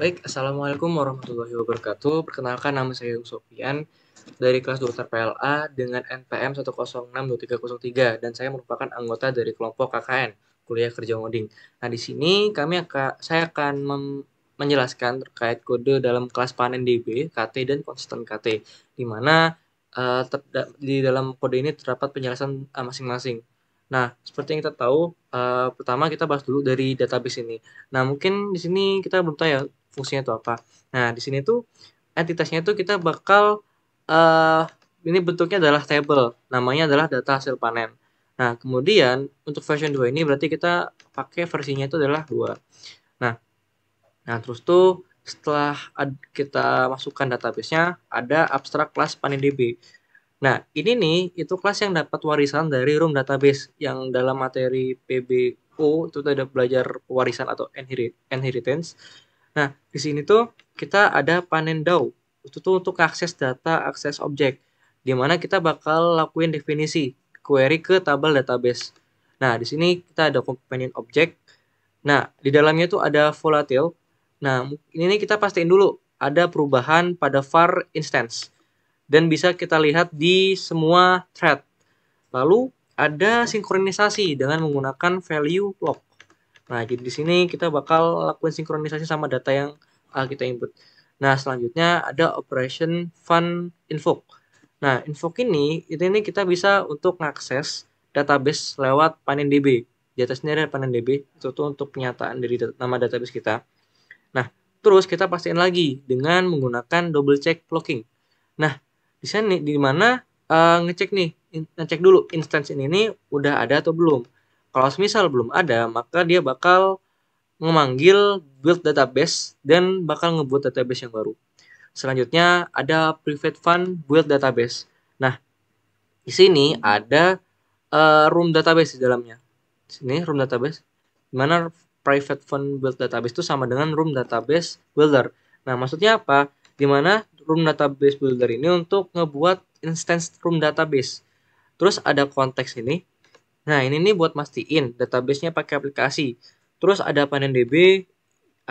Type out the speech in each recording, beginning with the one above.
Baik, Assalamualaikum warahmatullahi wabarakatuh. Perkenalkan, nama saya Sofian dari kelas 2 PLA dengan NPM 1062303 dan saya merupakan anggota dari kelompok KKN, Kuliah Kerja Ngoding. Nah, di sini saya akan menjelaskan terkait kode dalam kelas panen DB, KT dan konstan KT, di mana di dalam kode ini terdapat penjelasan masing-masing. Nah, seperti yang kita tahu, pertama kita bahas dulu dari database ini. Nah, mungkin di sini kita belum tahu ya fungsinya itu apa. Nah, di sini tuh entitasnya itu kita bakal eh ini bentuknya adalah table, namanya adalah data hasil panen. Nah, kemudian untuk version 2 ini berarti kita pakai versinya itu adalah 2. Nah, terus tuh setelah kita masukkan database-nya ada abstrak kelas PanenDB. Nah, ini nih itu kelas yang dapat warisan dari room database yang dalam materi PBO itu ada belajar warisan atau inheritance. Nah, di sini tuh kita ada panen DAO. Itu tuh untuk akses data, akses objek. Di mana kita bakal lakuin definisi query ke tabel database. Nah, di sini kita ada companion object. Nah, di dalamnya tuh ada volatile. Nah, ini nih kita pastiin dulu ada perubahan pada var instance dan bisa kita lihat di semua thread. Lalu ada sinkronisasi dengan menggunakan value log. Nah, jadi di sini kita bakal lakuin sinkronisasi sama data yang kita input. Nah, selanjutnya ada operation fun invoke. Nah, invoke ini kita bisa untuk mengakses database lewat PanenDB. Di atasnya ada PanenDB, itu tuh untuk penyataan dari nama database kita. Nah, terus kita pastiin lagi dengan menggunakan double check locking. Nah, di sini di mana ngecek dulu instance ini udah ada atau belum. Kalau misal belum ada, maka dia bakal memanggil build database dan bakal ngebuat database yang baru. Selanjutnya ada private fun build database. Nah, di sini ada room database di dalamnya. Di sini room database, di mana private fun build database itu sama dengan room database builder. Nah, maksudnya apa? Di mana room database builder ini untuk ngebuat instance room database. Terus ada konteks ini. Nah, ini nih buat mastiin database-nya pakai aplikasi. Terus ada PanenDB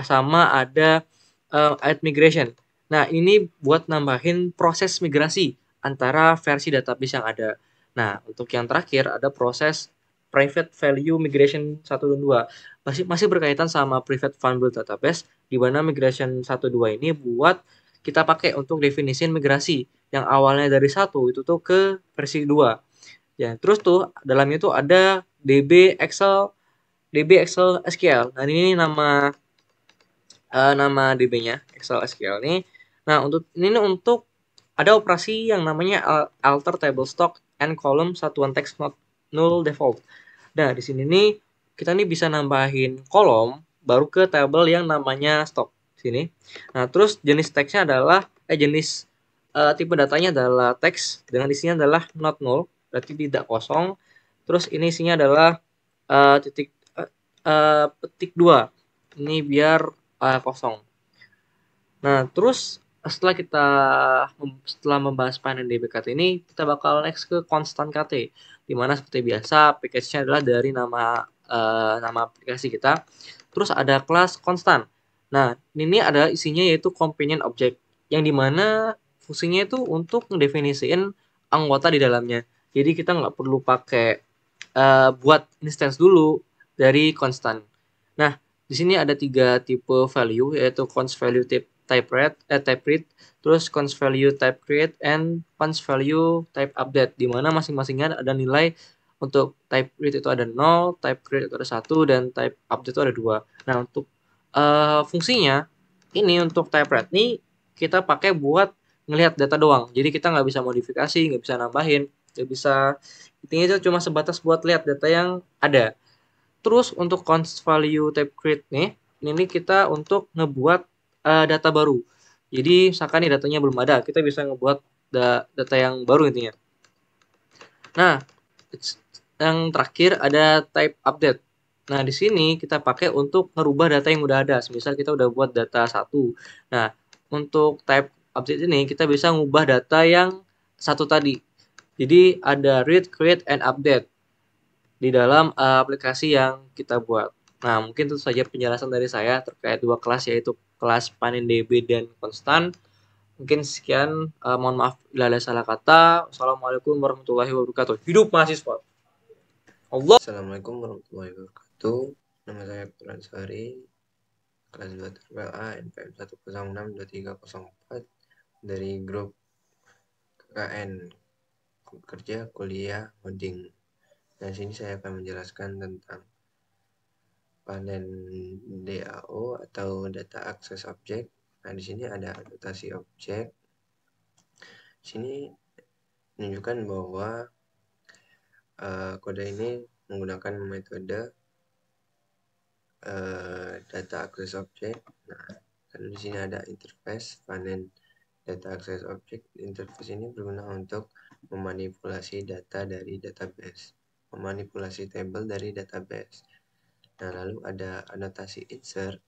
sama ada add migration. Nah, ini buat nambahin proses migrasi antara versi database yang ada. Nah, untuk yang terakhir ada proses private value migration 1 dan 2. Masih berkaitan sama private fun build database, di mana migration 1 2 ini buat kita pakai untuk definisiin migrasi yang awalnya dari 1 itu tuh ke versi 2. Ya, terus tuh dalamnya tuh ada DB Excel SQL. Nah, ini nama DB-nya Excel SQL ini. Nah, untuk ada operasi yang namanya alter table stock and column satuan teks not null default. Nah, di sini nih kita nih bisa nambahin kolom baru ke tabel yang namanya stock sini. Nah, terus jenis teksnya adalah tipe datanya adalah teks dengan isinya adalah not null, berarti tidak kosong. Terus ini isinya adalah petik 2. Ini biar kosong. Nah, terus setelah membahas panen DBKT ini, kita bakal next ke konstan KT, di mana seperti biasa package-nya adalah dari nama aplikasi kita. Terus ada kelas konstan. Nah, ini ada isinya yaitu companion object, yang dimana fungsinya itu untuk ngedefinisiin anggota di dalamnya. Jadi kita nggak perlu pakai buat instance dulu dari konstan. Nah, di sini ada 3 tipe value, yaitu const value type read, terus const value type create, and const value type update, di mana masing-masingnya ada nilai. Untuk type read itu ada 0, type create itu ada 1, dan type update itu ada 2. Nah, untuk fungsinya ini untuk type read nih kita pakai buat ngelihat data doang. Jadi kita nggak bisa modifikasi, nggak bisa nambahin, nggak bisa. Intinya itu cuma sebatas buat lihat data yang ada. Terus untuk const value type create nih, ini kita untuk ngebuat data baru. Jadi misalkan nih datanya belum ada, kita bisa ngebuat data yang baru intinya. Nah, yang terakhir ada type update. Nah, di sini kita pakai untuk ngerubah data yang udah ada. Misal kita udah buat data 1. Nah, untuk type update ini kita bisa ngubah data yang 1 tadi. Jadi ada read, create, and update. di dalam aplikasi yang kita buat. Nah, mungkin itu saja penjelasan dari saya terkait dua kelas, yaitu kelas PanenDB dan Konstan. Mungkin sekian, mohon maaf bila ada salah kata. Wassalamualaikum warahmatullahi wabarakatuh. Hidup mahasiswa. Allah. Assalamualaikum warahmatullahi wabarakatuh. Nama saya Quran Sari, kelas 2 TPLA NPM 1062304 dari grup KKN Kerja Kuliah Coding. Nah, sini saya akan menjelaskan tentang panen DAO atau Data Access Object. Nah, di sini ada anotasi objek. Sini menunjukkan bahwa kode ini menggunakan metode data access object. Nah, lalu di sini ada interface panen data access object. Interface ini berguna untuk memanipulasi data dari database, memanipulasi tabel dari database. Nah, lalu ada anotasi insert,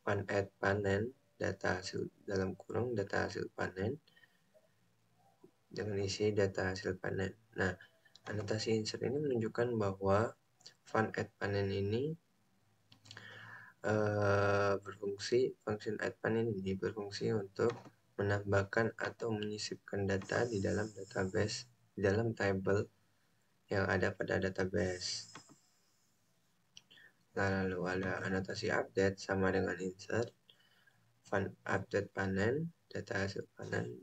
add panen, data hasil dalam kurung data hasil panen dengan isi data hasil panen. Nah, anotasi insert ini menunjukkan bahwa add panen ini function add panen ini berfungsi untuk menambahkan atau menyisipkan data di dalam database, di dalam table yang ada pada database. Nah, lalu ada anotasi update sama dengan insert, update panen, data hasil panen,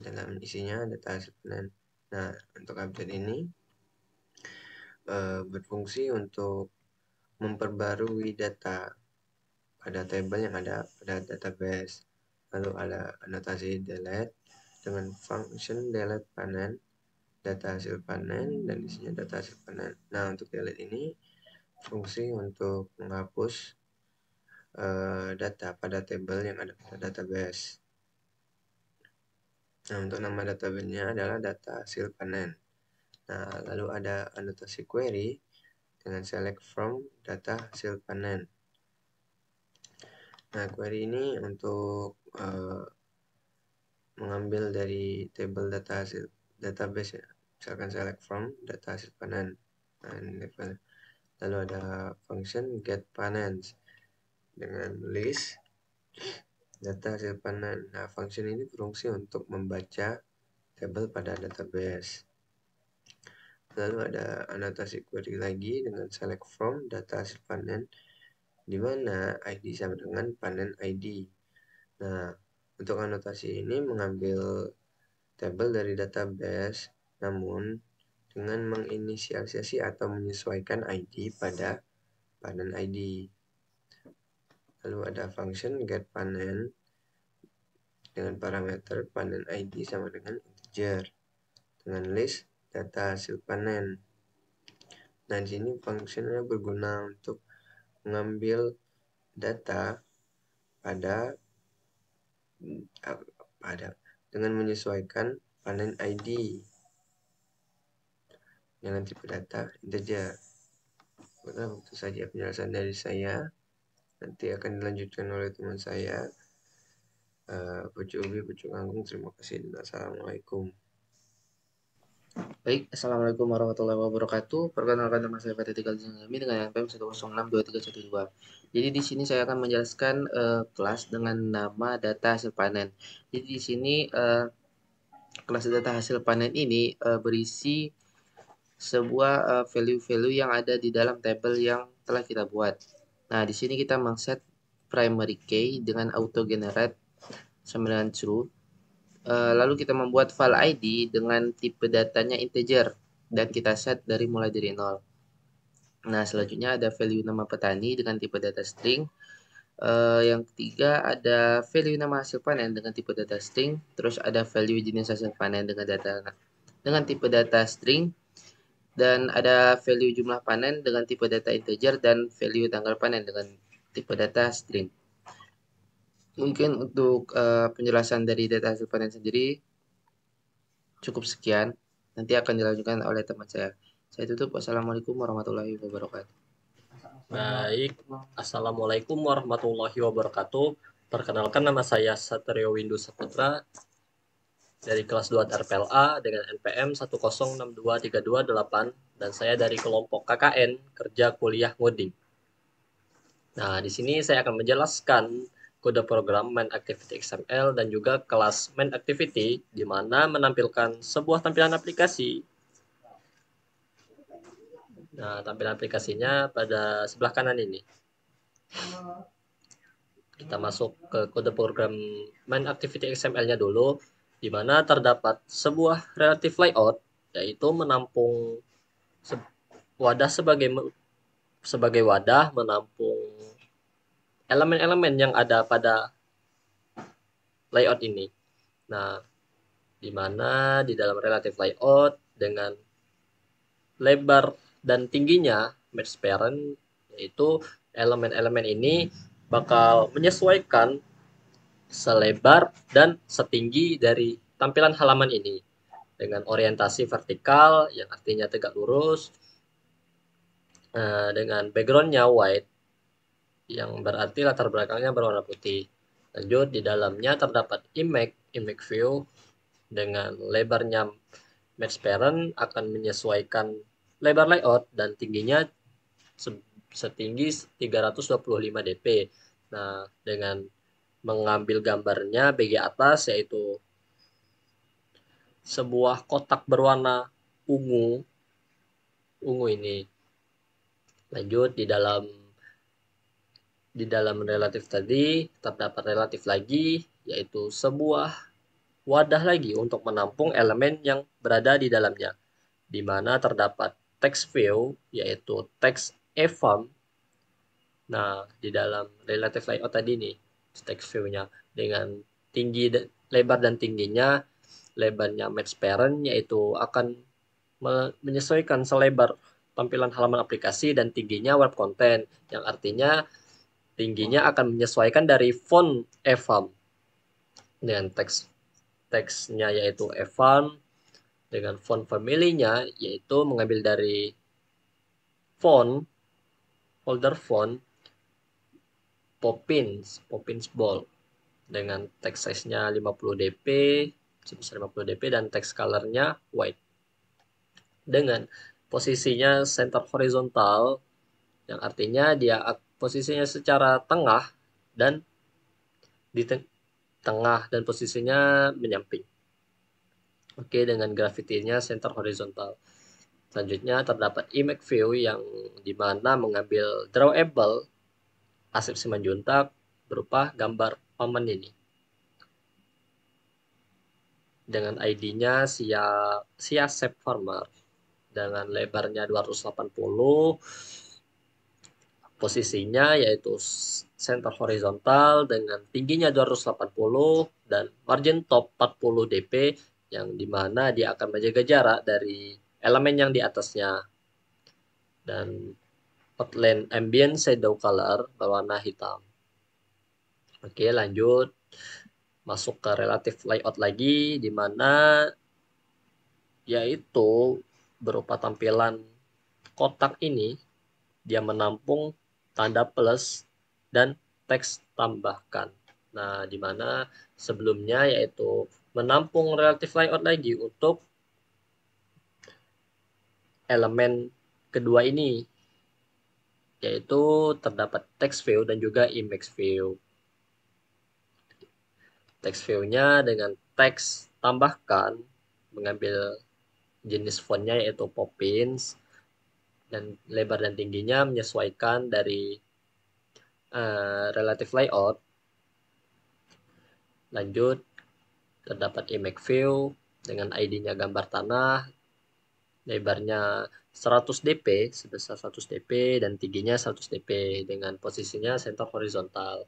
dalam isinya data hasil panen. Nah, untuk update ini berfungsi untuk memperbarui data pada tabel yang ada pada database. Lalu ada anotasi delete dengan function delete panen, data hasil panen, dan isinya data hasil panen. Nah, untuk delete ini fungsi untuk menghapus data pada tabel yang ada pada database. Nah, untuk nama database-nya adalah data hasil panen. Nah, lalu ada anotasi query dengan select from data hasil panen. Nah, query ini untuk mengambil dari table data hasil database ya. Misalkan select from data hasil panen. Nah, ini level. Lalu ada function get panens dengan list data hasil panen. Nah, function ini berfungsi untuk membaca tabel pada database. Lalu ada anotasi query lagi dengan select from data hasil panen, di mana ID sama dengan panen ID. Nah, untuk anotasi ini mengambil tabel dari database, namun dengan menginisialisasi atau menyesuaikan ID pada panen ID. Lalu ada function get panen dengan parameter panen ID sama dengan integer dengan list data hasil panen. Nah, di sini fungsinya berguna untuk mengambil data pada dengan menyesuaikan panen ID dengan tipe data integer. Nah, itu saja penjelasan dari saya. Nanti akan dilanjutkan oleh teman saya, Pucuk Ubi, Pucuk Anggung. Terima kasih dan assalamualaikum. Baik, Assalamualaikum warahmatullahi wabarakatuh. Perkenalkan, nama saya Fatih Tikal Zangami dengan NPM 1062312. Jadi di sini saya akan menjelaskan kelas dengan nama data hasil panen. Jadi di sini kelas data hasil panen ini berisi sebuah value-value yang ada di dalam tabel yang telah kita buat. Nah, di sini kita mengset primary key dengan auto generate sama dengan true. Lalu kita membuat file ID dengan tipe datanya integer dan kita set dari mulai dari 0. Nah, selanjutnya ada value nama petani dengan tipe data string. Yang ketiga ada value nama hasil panen dengan tipe data string. Terus ada value jenis hasil panen dengan tipe data string. Dan ada value jumlah panen dengan tipe data integer dan value tanggal panen dengan tipe data string. Mungkin untuk penjelasan dari data hasil panen sendiri cukup sekian. Nanti akan dilanjutkan oleh teman saya. Saya tutup. Wassalamualaikum warahmatullahi wabarakatuh. Baik, Assalamualaikum warahmatullahi wabarakatuh. Perkenalkan, nama saya Satrio Windu Saputra dari kelas 2 RPLA dengan NPM 1062328 dan saya dari kelompok KKN Kerja Kuliah Ngoding. Nah, di sini saya akan menjelaskan kode program main activity XML dan juga kelas main activity di mana menampilkan sebuah tampilan aplikasi. Nah, tampilan aplikasinya pada sebelah kanan ini. Kita masuk ke kode program main activity XML-nya dulu, di mana terdapat sebuah relative layout, yaitu menampung wadah sebagai wadah menampung elemen-elemen yang ada pada layout ini. Nah, di mana di dalam relative layout dengan lebar dan tingginya match parent, yaitu elemen-elemen ini bakal menyesuaikan selebar dan setinggi dari tampilan halaman ini dengan orientasi vertikal yang artinya tegak lurus, dengan backgroundnya white yang berarti latar belakangnya berwarna putih. Lanjut, di dalamnya terdapat image view dengan lebarnya match parent akan menyesuaikan lebar layout dan tingginya setinggi 325 dp. Nah, dengan mengambil gambarnya bagian atas, yaitu sebuah kotak berwarna ungu ini. Lanjut, di dalam relatif tadi terdapat relatif lagi, yaitu sebuah wadah lagi untuk menampung elemen yang berada di dalamnya, di mana terdapat text view, yaitu text eval. Nah, di dalam relative layout tadi nih, text view-nya dengan tinggi, lebar dan tingginya, lebarnya match parent, yaitu akan menyesuaikan selebar tampilan halaman aplikasi, dan tingginya web content, yang artinya tingginya akan menyesuaikan dari font eval dengan teksnya yaitu eval, dengan font family-nya yaitu mengambil dari folder font Poppins bold, dengan text size-nya 50 dp, sebesar 50 dp, dan text color-nya white, dengan posisinya center horizontal, yang artinya dia posisinya secara tengah dan di tengah dan posisinya menyamping. Oke, dengan gravity-nya center horizontal. Selanjutnya terdapat image view yang dimana mengambil drawable arsip Simanjuntak berupa gambar paman ini. Dengan ID-nya Sia Sep Farmer dengan lebarnya 280, posisinya yaitu center horizontal dengan tingginya 280 dan margin top 40 dp, yang dimana dia akan menjaga jarak dari elemen yang di atasnya, dan outline ambient shadow color berwarna hitam. Oke, lanjut masuk ke relative layout lagi, di mana yaitu berupa tampilan kotak ini, dia menampung tanda plus dan teks tambahkan. Nah, di mana sebelumnya yaitu menampung relative layout lagi untuk elemen kedua ini, yaitu terdapat text view dan juga image view. Text view-nya dengan teks tambahkan mengambil jenis fontnya yaitu Poppins, dan lebar dan tingginya menyesuaikan dari relative layout. Lanjut, terdapat image view dengan ID-nya gambar tanah, lebarnya 100 dp, sebesar 100 dp, dan tingginya 100 dp, dengan posisinya center horizontal,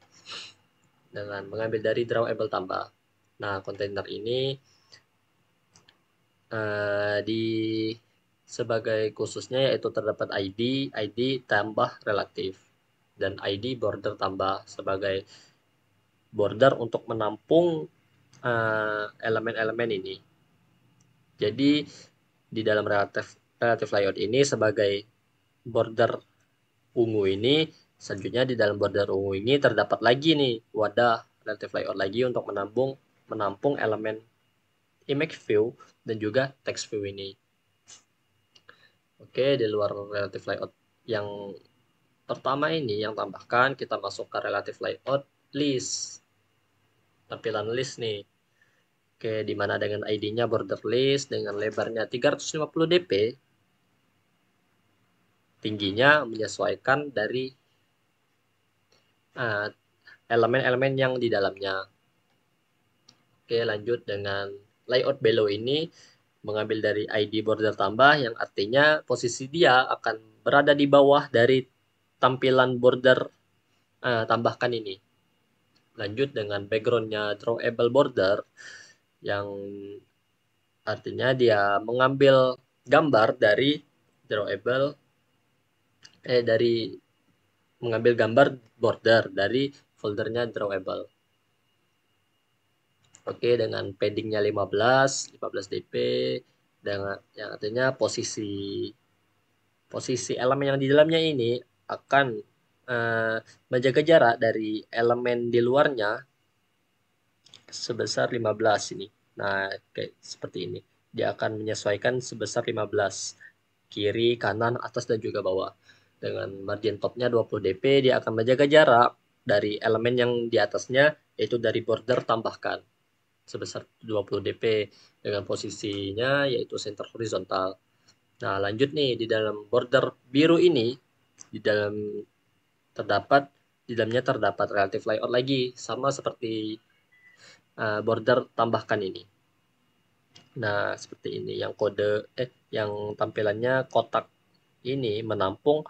dengan mengambil dari drawable tambah. Nah, kontainer ini di sebagai khususnya yaitu terdapat ID tambah relatif, dan ID border tambah sebagai border untuk menampung elemen-elemen ini. Jadi di dalam relative layout ini sebagai border ungu ini, selanjutnya di dalam border ungu ini terdapat lagi nih wadah relative layout lagi untuk menampung elemen image view dan juga text view ini. Oke, di luar relative layout yang pertama ini yang tambahkan, kita masuk ke relative layout list. Tampilan list nih. Oke, dimana dengan ID-nya border list dengan lebarnya 350 dp, tingginya menyesuaikan dari elemen-elemen yang di dalamnya. Oke, lanjut dengan layout below ini mengambil dari ID border tambah yang artinya posisi dia akan berada di bawah dari tampilan border tambahkan ini. Lanjut dengan backgroundnya drawable border yang artinya dia mengambil gambar dari drawable dari mengambil gambar border dari foldernya drawable. Oke, dengan paddingnya 15 dp dengan yang artinya posisi elemen yang di dalamnya ini akan menjaga jarak dari elemen di luarnya sebesar 15 ini. Nah, kayak seperti ini. Dia akan menyesuaikan sebesar 15 kiri, kanan, atas dan juga bawah. Dengan margin topnya 20 dp, dia akan menjaga jarak dari elemen yang di atasnya, yaitu dari border tambahkan sebesar 20 dp dengan posisinya yaitu center horizontal. Nah, lanjut nih di dalam border biru ini di dalamnya terdapat relative layout lagi sama seperti border tambahkan ini. Nah, seperti ini yang yang tampilannya kotak ini menampung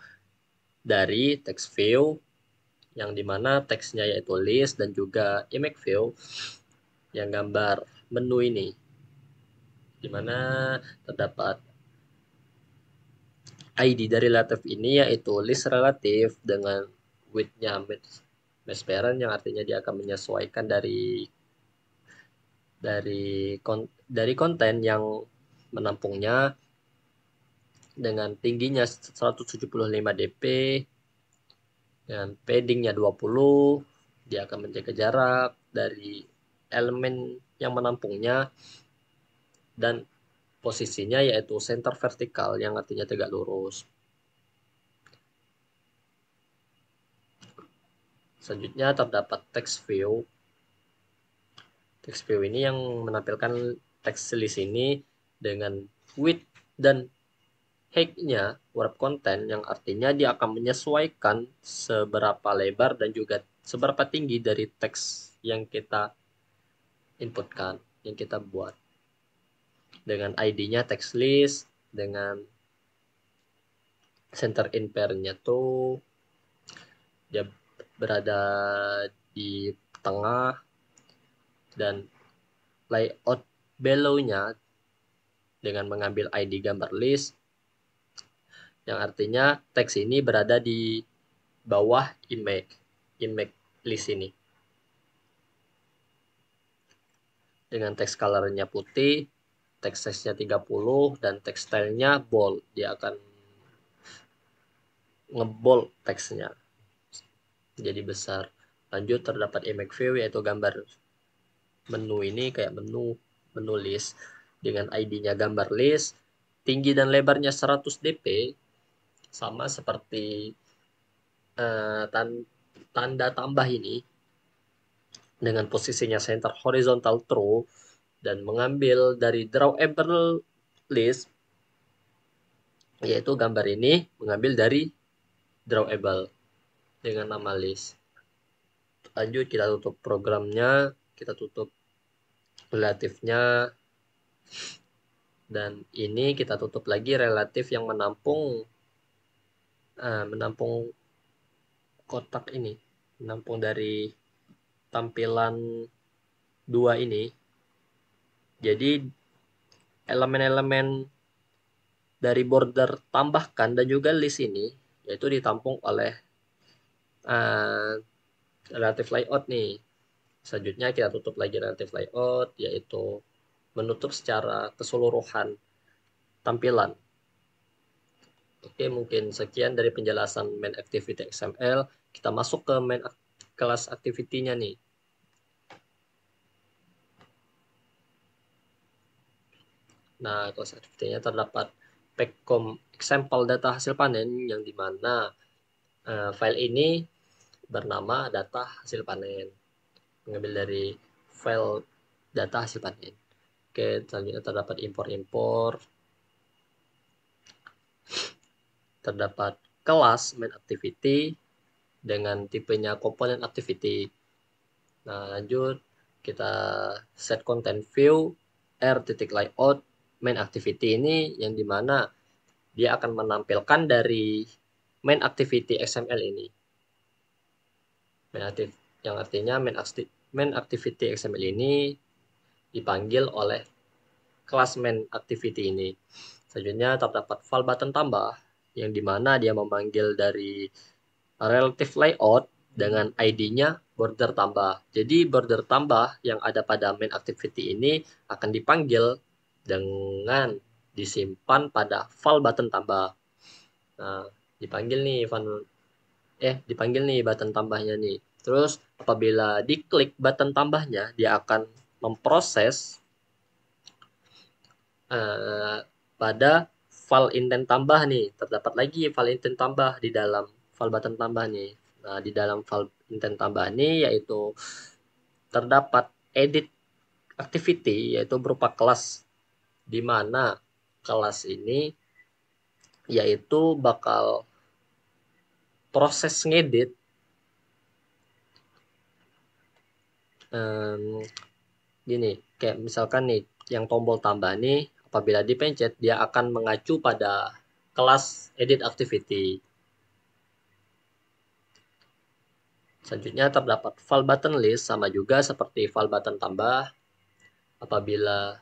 dari text view yang dimana teksnya yaitu list dan juga image view yang gambar menu ini dimana terdapat ID dari relative ini yaitu list relatif dengan width-nya match parent yang artinya dia akan menyesuaikan dari konten yang menampungnya dengan tingginya 175 dp dengan paddingnya 20, dia akan menjaga jarak dari elemen yang menampungnya dan posisinya yaitu center vertikal yang artinya tegak lurus. Selanjutnya terdapat text view. Text view ini yang menampilkan text list ini dengan width dan height-nya wrap content yang artinya dia akan menyesuaikan seberapa lebar dan juga seberapa tinggi dari teks yang kita inputkan, yang kita buat. Dengan ID-nya text list, dengan center in pair-nya tuh dia berada di tengah dan layout below-nya dengan mengambil ID gambar list yang artinya teks ini berada di bawah image list ini. Dengan teks color-nya putih, text size-nya 30 dan text style-nya bold. Dia akan ngebold teksnya jadi besar. Lanjut terdapat image view yaitu gambar menu ini kayak menu list dengan ID-nya gambar list, tinggi dan lebarnya 100 dp sama seperti tanda tambah ini dengan posisinya center horizontal true dan mengambil dari drawable list yaitu gambar ini mengambil dari drawable dengan nama list. Lanjut kita tutup programnya, kita tutup relatifnya dan ini kita tutup lagi relatif yang menampung kotak ini, menampung dari tampilan 2 ini. Jadi elemen-elemen dari border tambahkan dan juga list ini yaitu ditampung oleh relative layout nih. Selanjutnya kita tutup lagi relative layout yaitu menutup secara keseluruhan tampilan. Oke, mungkin sekian dari penjelasan main activity XML. Kita masuk ke main kelas activity-nya nih. Nah, kelas activity-nya terdapat packom example data hasil panen, yang dimana file ini bernama data hasil panen, mengambil dari file data hasil panen. Oke, selanjutnya terdapat import-import, terdapat kelas main activity dengan tipenya komponen activity. Nah, lanjut kita set content view r.layout main activity ini, yang dimana dia akan menampilkan dari main activity XML ini. Yang artinya main activity XML ini dipanggil oleh kelas main activity ini. Selanjutnya terdapat file button tambah, yang dimana dia memanggil dari relative layout dengan ID-nya border tambah. Jadi border tambah yang ada pada main activity ini akan dipanggil dengan disimpan pada file button tambah. Nah, dipanggil nih button tambahnya nih. Terus apabila diklik button tambahnya, dia akan memproses pada file intent tambah nih. Terdapat lagi file intent tambah di dalam file button tambah nih. Nah, di dalam file intent tambah ini yaitu terdapat edit activity, yaitu berupa kelas, di mana kelas ini yaitu bakal proses ngedit gini, kayak misalkan nih yang tombol tambah nih apabila dipencet dia akan mengacu pada kelas edit activity. Selanjutnya terdapat file button list, sama juga seperti file button tambah. Apabila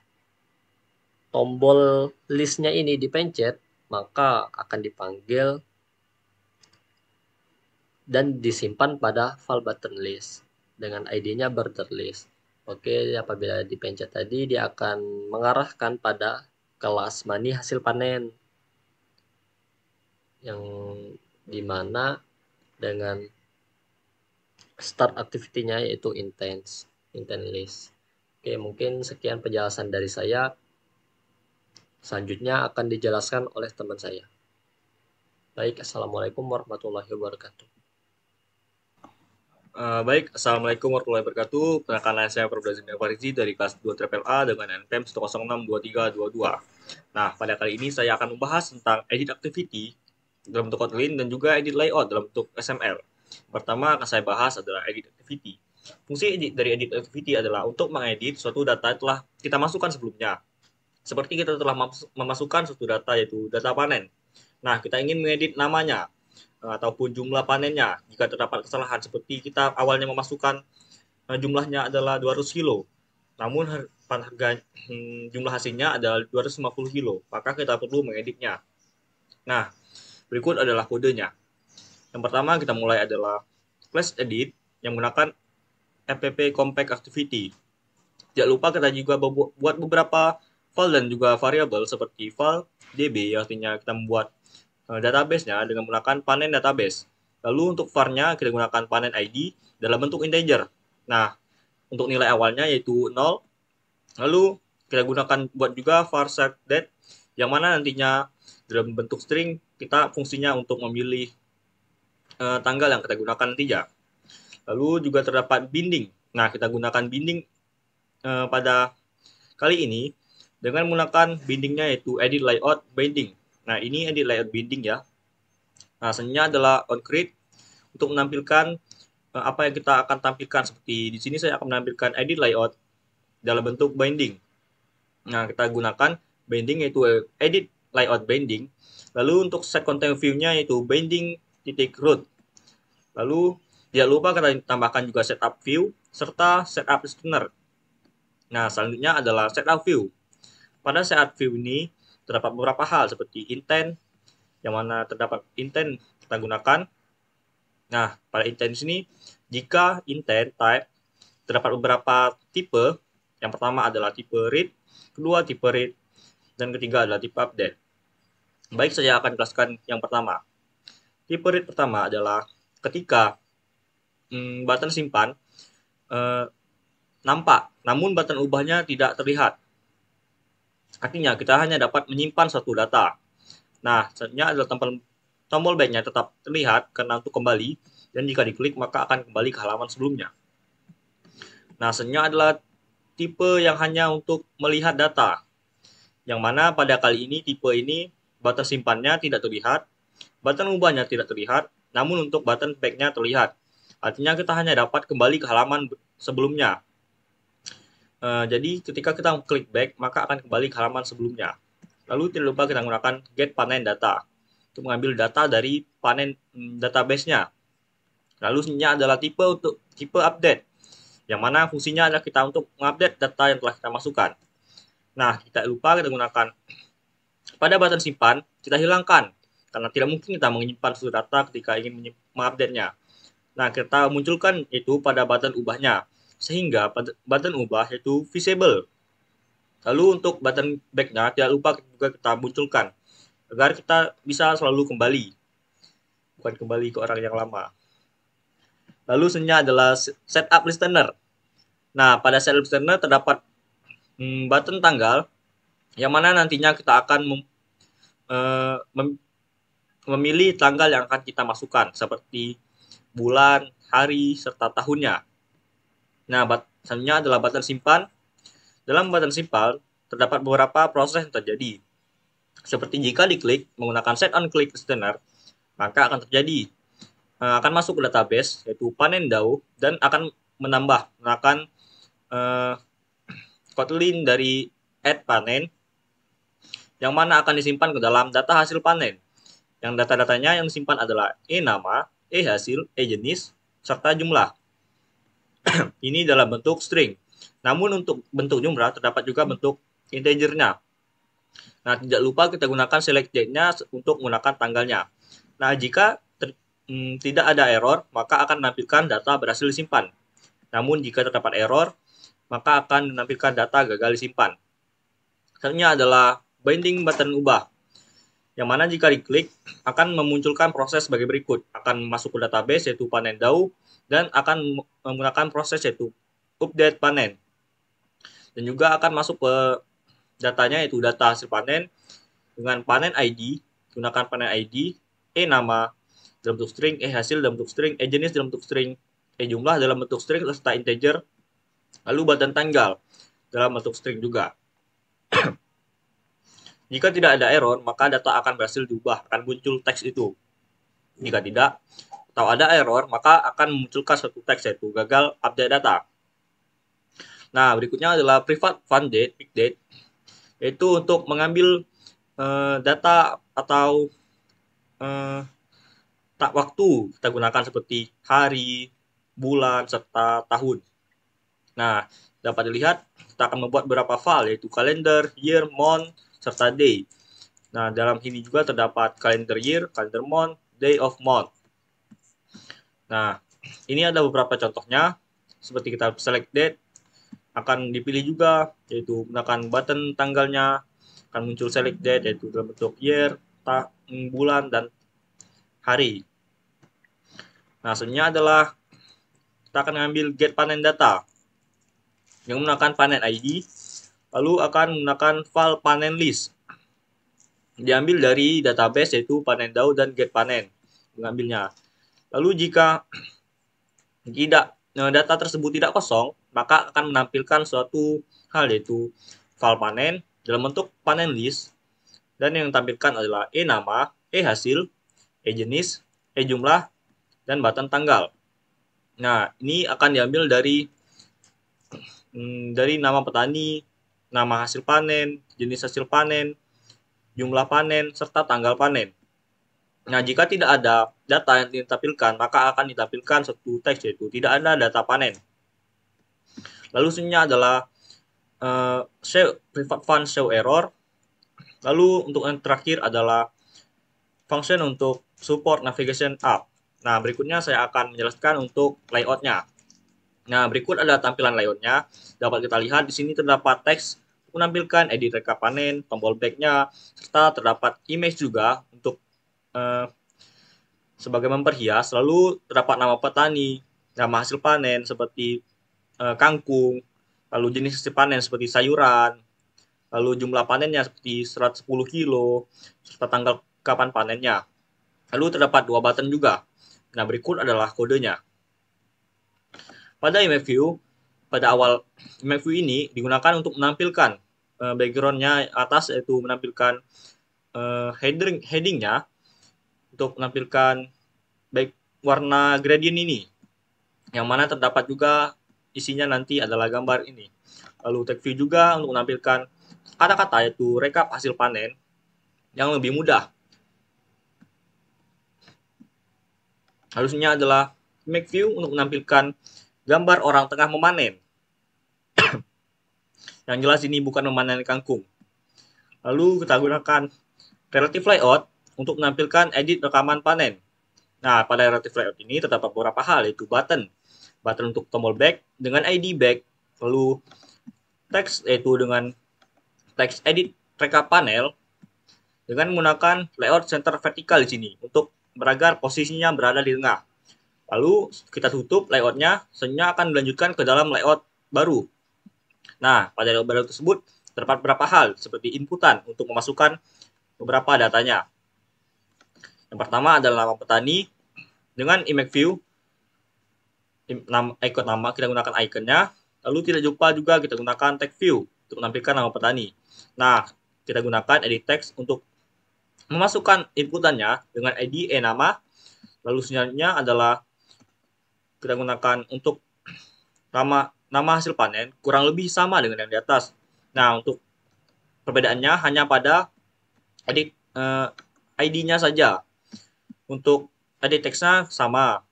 tombol listnya ini dipencet, maka akan dipanggil dan disimpan pada file button list dengan ID-nya border list. Oke, apabila dipencet tadi dia akan mengarahkan pada kelas money hasil panen, yang dimana dengan start activity-nya yaitu intent list. Oke, mungkin sekian penjelasan dari saya. Selanjutnya akan dijelaskan oleh teman saya. Baik, Assalamualaikum warahmatullahi wabarakatuh. Baik, Assalamualaikum warahmatullahi wabarakatuh. Perkenalkan, saya Prof. Zindar Farizi dari kelas 2 A dengan NPM 1062322. Nah, pada kali ini saya akan membahas tentang edit activity dalam bentuk Kotlin dan juga edit layout dalam bentuk XML. Pertama akan saya bahas adalah edit activity. Fungsi dari edit activity adalah untuk mengedit suatu data yang telah kita masukkan sebelumnya. Seperti kita telah memasukkan suatu data, yaitu data panen. Nah, kita ingin mengedit namanya ataupun jumlah panennya jika terdapat kesalahan, seperti kita awalnya memasukkan jumlahnya adalah 200 kilo, namun jumlah hasilnya adalah 250 kilo, maka kita perlu mengeditnya. Nah, berikut adalah kodenya. Yang pertama kita mulai adalah flash edit yang menggunakan fpp compact activity. Jangan lupa kita juga buat beberapa file dan juga variabel seperti file db, yang artinya kita membuat database-nya dengan menggunakan panen database. Lalu untuk var-nya kita gunakan panen ID dalam bentuk integer. Nah, untuk nilai awalnya yaitu 0. Lalu kita gunakan buat juga var setDate, yang mana nantinya dalam bentuk string kita fungsinya untuk memilih tanggal yang kita gunakan nantinya. Lalu juga terdapat binding. Nah, kita gunakan binding pada kali ini dengan menggunakan bindingnya yaitu edit layout binding. Nah, ini edit layout binding ya. Nah, selanjutnya adalah onCreate untuk menampilkan apa yang kita akan tampilkan. Seperti di sini saya akan menampilkan edit layout dalam bentuk binding. Nah, kita gunakan binding yaitu edit layout binding. Lalu untuk set content view-nya yaitu binding.root. Lalu tidak lupa kita tambahkan juga setup view serta setup listener. Nah, selanjutnya adalah setup view. Pada setup view ini terdapat beberapa hal seperti intent, yang mana terdapat intent kita gunakan. Nah, pada intent sini, jika intent type terdapat beberapa tipe. Yang pertama adalah tipe read, kedua tipe read, dan ketiga adalah tipe update. Baik, saya akan jelaskan yang pertama. Tipe read pertama adalah ketika button simpan nampak, namun button ubahnya tidak terlihat. Artinya kita hanya dapat menyimpan suatu data. Nah, selanjutnya adalah tombol backnya tetap terlihat karena untuk kembali, dan jika diklik maka akan kembali ke halaman sebelumnya. Nah, selanjutnya adalah tipe yang hanya untuk melihat data, yang mana pada kali ini tipe ini button simpannya tidak terlihat, button ubahnya tidak terlihat, namun untuk button backnya terlihat. Artinya kita hanya dapat kembali ke halaman sebelumnya. Jadi ketika kita klik back, maka akan kembali ke halaman sebelumnya. Lalu tidak lupa kita menggunakan get panen data untuk mengambil data dari panen database-nya. Lalu selanjutnya adalah tipe update, yang mana fungsinya adalah kita untuk mengupdate data yang telah kita masukkan. Nah, tidak lupa kita gunakan pada button simpan, kita hilangkan, karena tidak mungkin kita menyimpan suatu data ketika ingin mengupdate-nya. Nah, kita munculkan itu pada button ubahnya, sehingga button ubah itu visible. Lalu untuk button back-nya tidak lupa juga kita munculkan, agar kita bisa selalu kembali, bukan kembali ke orang yang lama. Lalu selanjutnya adalah setup listener. Nah, pada setup listener terdapat button tanggal, yang mana nantinya kita akan memilih tanggal yang akan kita masukkan, seperti bulan, hari, serta tahunnya. Nah, selanjutnya adalah button simpan. Dalam button simpan, terdapat beberapa proses yang terjadi. Seperti jika diklik menggunakan set on click listener, maka akan terjadi akan masuk ke database, yaitu panen DAO, dan akan menggunakan kotlin dari add panen, yang mana akan disimpan ke dalam data hasil panen. Yang data-datanya yang disimpan adalah nama, hasil, jenis, serta jumlah. Ini dalam bentuk string. Namun untuk bentuk jumlah terdapat juga bentuk integernya. Nah, tidak lupa kita gunakan select date-nya untuk menggunakan tanggalnya. Nah, jika tidak ada error, maka akan menampilkan data berhasil disimpan. Namun jika terdapat error, maka akan menampilkan data gagal disimpan. Selanjutnya adalah binding button ubah, yang mana jika diklik akan memunculkan proses sebagai berikut. Akan masuk ke database, yaitu panen DAO, dan akan menggunakan proses yaitu update panen. Dan juga akan masuk ke datanya, yaitu data hasil panen dengan panen ID, gunakan panen ID, nama dalam bentuk string, hasil dalam bentuk string, jenis dalam bentuk string, jumlah dalam bentuk string serta integer, lalu button tanggal dalam bentuk string juga. Jika tidak ada error, maka data akan berhasil diubah, akan muncul teks itu. Jika tidak, atau ada error, maka akan memunculkan suatu teks, yaitu gagal update data. Nah, berikutnya adalah private fun date, pick date, yaitu untuk mengambil data atau waktu kita gunakan seperti hari, bulan, serta tahun. Nah, dapat dilihat kita akan membuat beberapa file, yaitu calendar, year, month, serta day. Nah, dalam ini juga terdapat calendar year, calendar month, day of month. Nah, ini ada beberapa contohnya, seperti kita select date, akan dipilih juga, yaitu menggunakan button tanggalnya, akan muncul select date, yaitu dalam bentuk year, bulan, dan hari. Nah, selanjutnya adalah kita akan mengambil get panen data, yang menggunakan panen ID, lalu akan menggunakan file panen list, diambil dari database, yaitu panen DAO dan get panen mengambilnya. Lalu jika data tersebut tidak kosong, maka akan menampilkan suatu hal, yaitu file panen dalam bentuk panen list, dan yang ditampilkan adalah nama, hasil, jenis, jumlah, dan button tanggal. Nah, ini akan diambil dari nama petani, nama hasil panen, jenis hasil panen, jumlah panen, serta tanggal panen. Nah, jika tidak ada data yang ditampilkan, maka akan ditampilkan suatu teks, yaitu tidak ada data panen. Lalu selanjutnya adalah private fun show error. Lalu untuk yang terakhir adalah function untuk support navigation up. Nah, berikutnya saya akan menjelaskan untuk layoutnya. Nah, berikut adalah tampilan layoutnya. Dapat kita lihat di sini terdapat teks menampilkan edit rekap panen, tombol back-nya, serta terdapat image juga untuk sebagai memperhias. Lalu terdapat nama petani, nama hasil panen seperti kangkung, lalu jenis hasil panen seperti sayuran, lalu jumlah panennya seperti 110 kilo, serta tanggal kapan panennya. Lalu terdapat dua button juga. Nah, berikut adalah kodenya. Pada image view, pada awal image view ini digunakan untuk menampilkan backgroundnya atas, yaitu menampilkan headingnya, untuk menampilkan baik warna gradient ini, yang mana terdapat juga isinya nanti adalah gambar ini. Lalu text view juga untuk menampilkan kata-kata, yaitu rekap hasil panen yang lebih mudah. Harusnya adalah image view untuk menampilkan gambar orang tengah memanen. Yang jelas ini bukan memanen kangkung. Lalu kita gunakan relative layout untuk menampilkan edit rekaman panen. Nah, pada relative layout ini terdapat beberapa hal, yaitu button untuk tombol back dengan ID back, lalu teks, yaitu dengan teks edit rekap panel dengan menggunakan layout center vertikal di sini untuk agar posisinya berada di tengah. Lalu kita tutup layoutnya, selanjutnya akan dilanjutkan ke dalam layout baru. Nah, pada layout baru tersebut terdapat beberapa hal seperti inputan untuk memasukkan beberapa datanya. Yang pertama adalah nama petani dengan image view, icon nama kita gunakan iconnya. Lalu tidak lupa juga kita gunakan text view untuk menampilkan nama petani. Nah, kita gunakan edit text untuk memasukkan inputannya dengan ID nama. Lalu selanjutnya adalah kita gunakan untuk nama hasil panen kurang lebih sama dengan yang di atas. Nah, untuk perbedaannya hanya pada edit ID-nya saja. Untuk edit teksnya sama,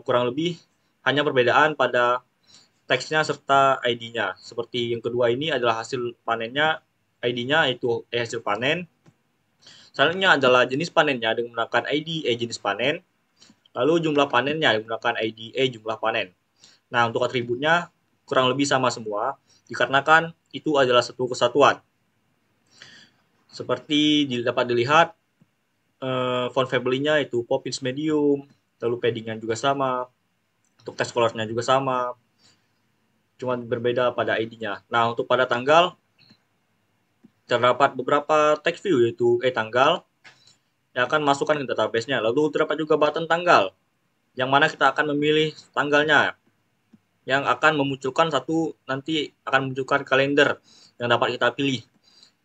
kurang lebih hanya perbedaan pada teksnya serta ID-nya. Seperti yang kedua ini adalah hasil panennya, ID-nya yaitu hasil panen. Selanjutnya adalah jenis panennya dengan menggunakan ID jenis panen. Lalu jumlah panennya menggunakan ID jumlah panen. Nah, untuk atributnya kurang lebih sama semua, dikarenakan itu adalah satu kesatuan. Seperti dapat dilihat, font family-nya itu Poppins medium, lalu padding-nya juga sama, untuk text color-nya juga sama, cuma berbeda pada ID-nya. Nah, untuk pada tanggal, terdapat beberapa text view, yaitu tanggal, yang akan masukkan ke database-nya. Lalu terdapat juga button tanggal, yang mana kita akan memilih tanggalnya, yang akan memunculkan nanti akan memunculkan kalender yang dapat kita pilih.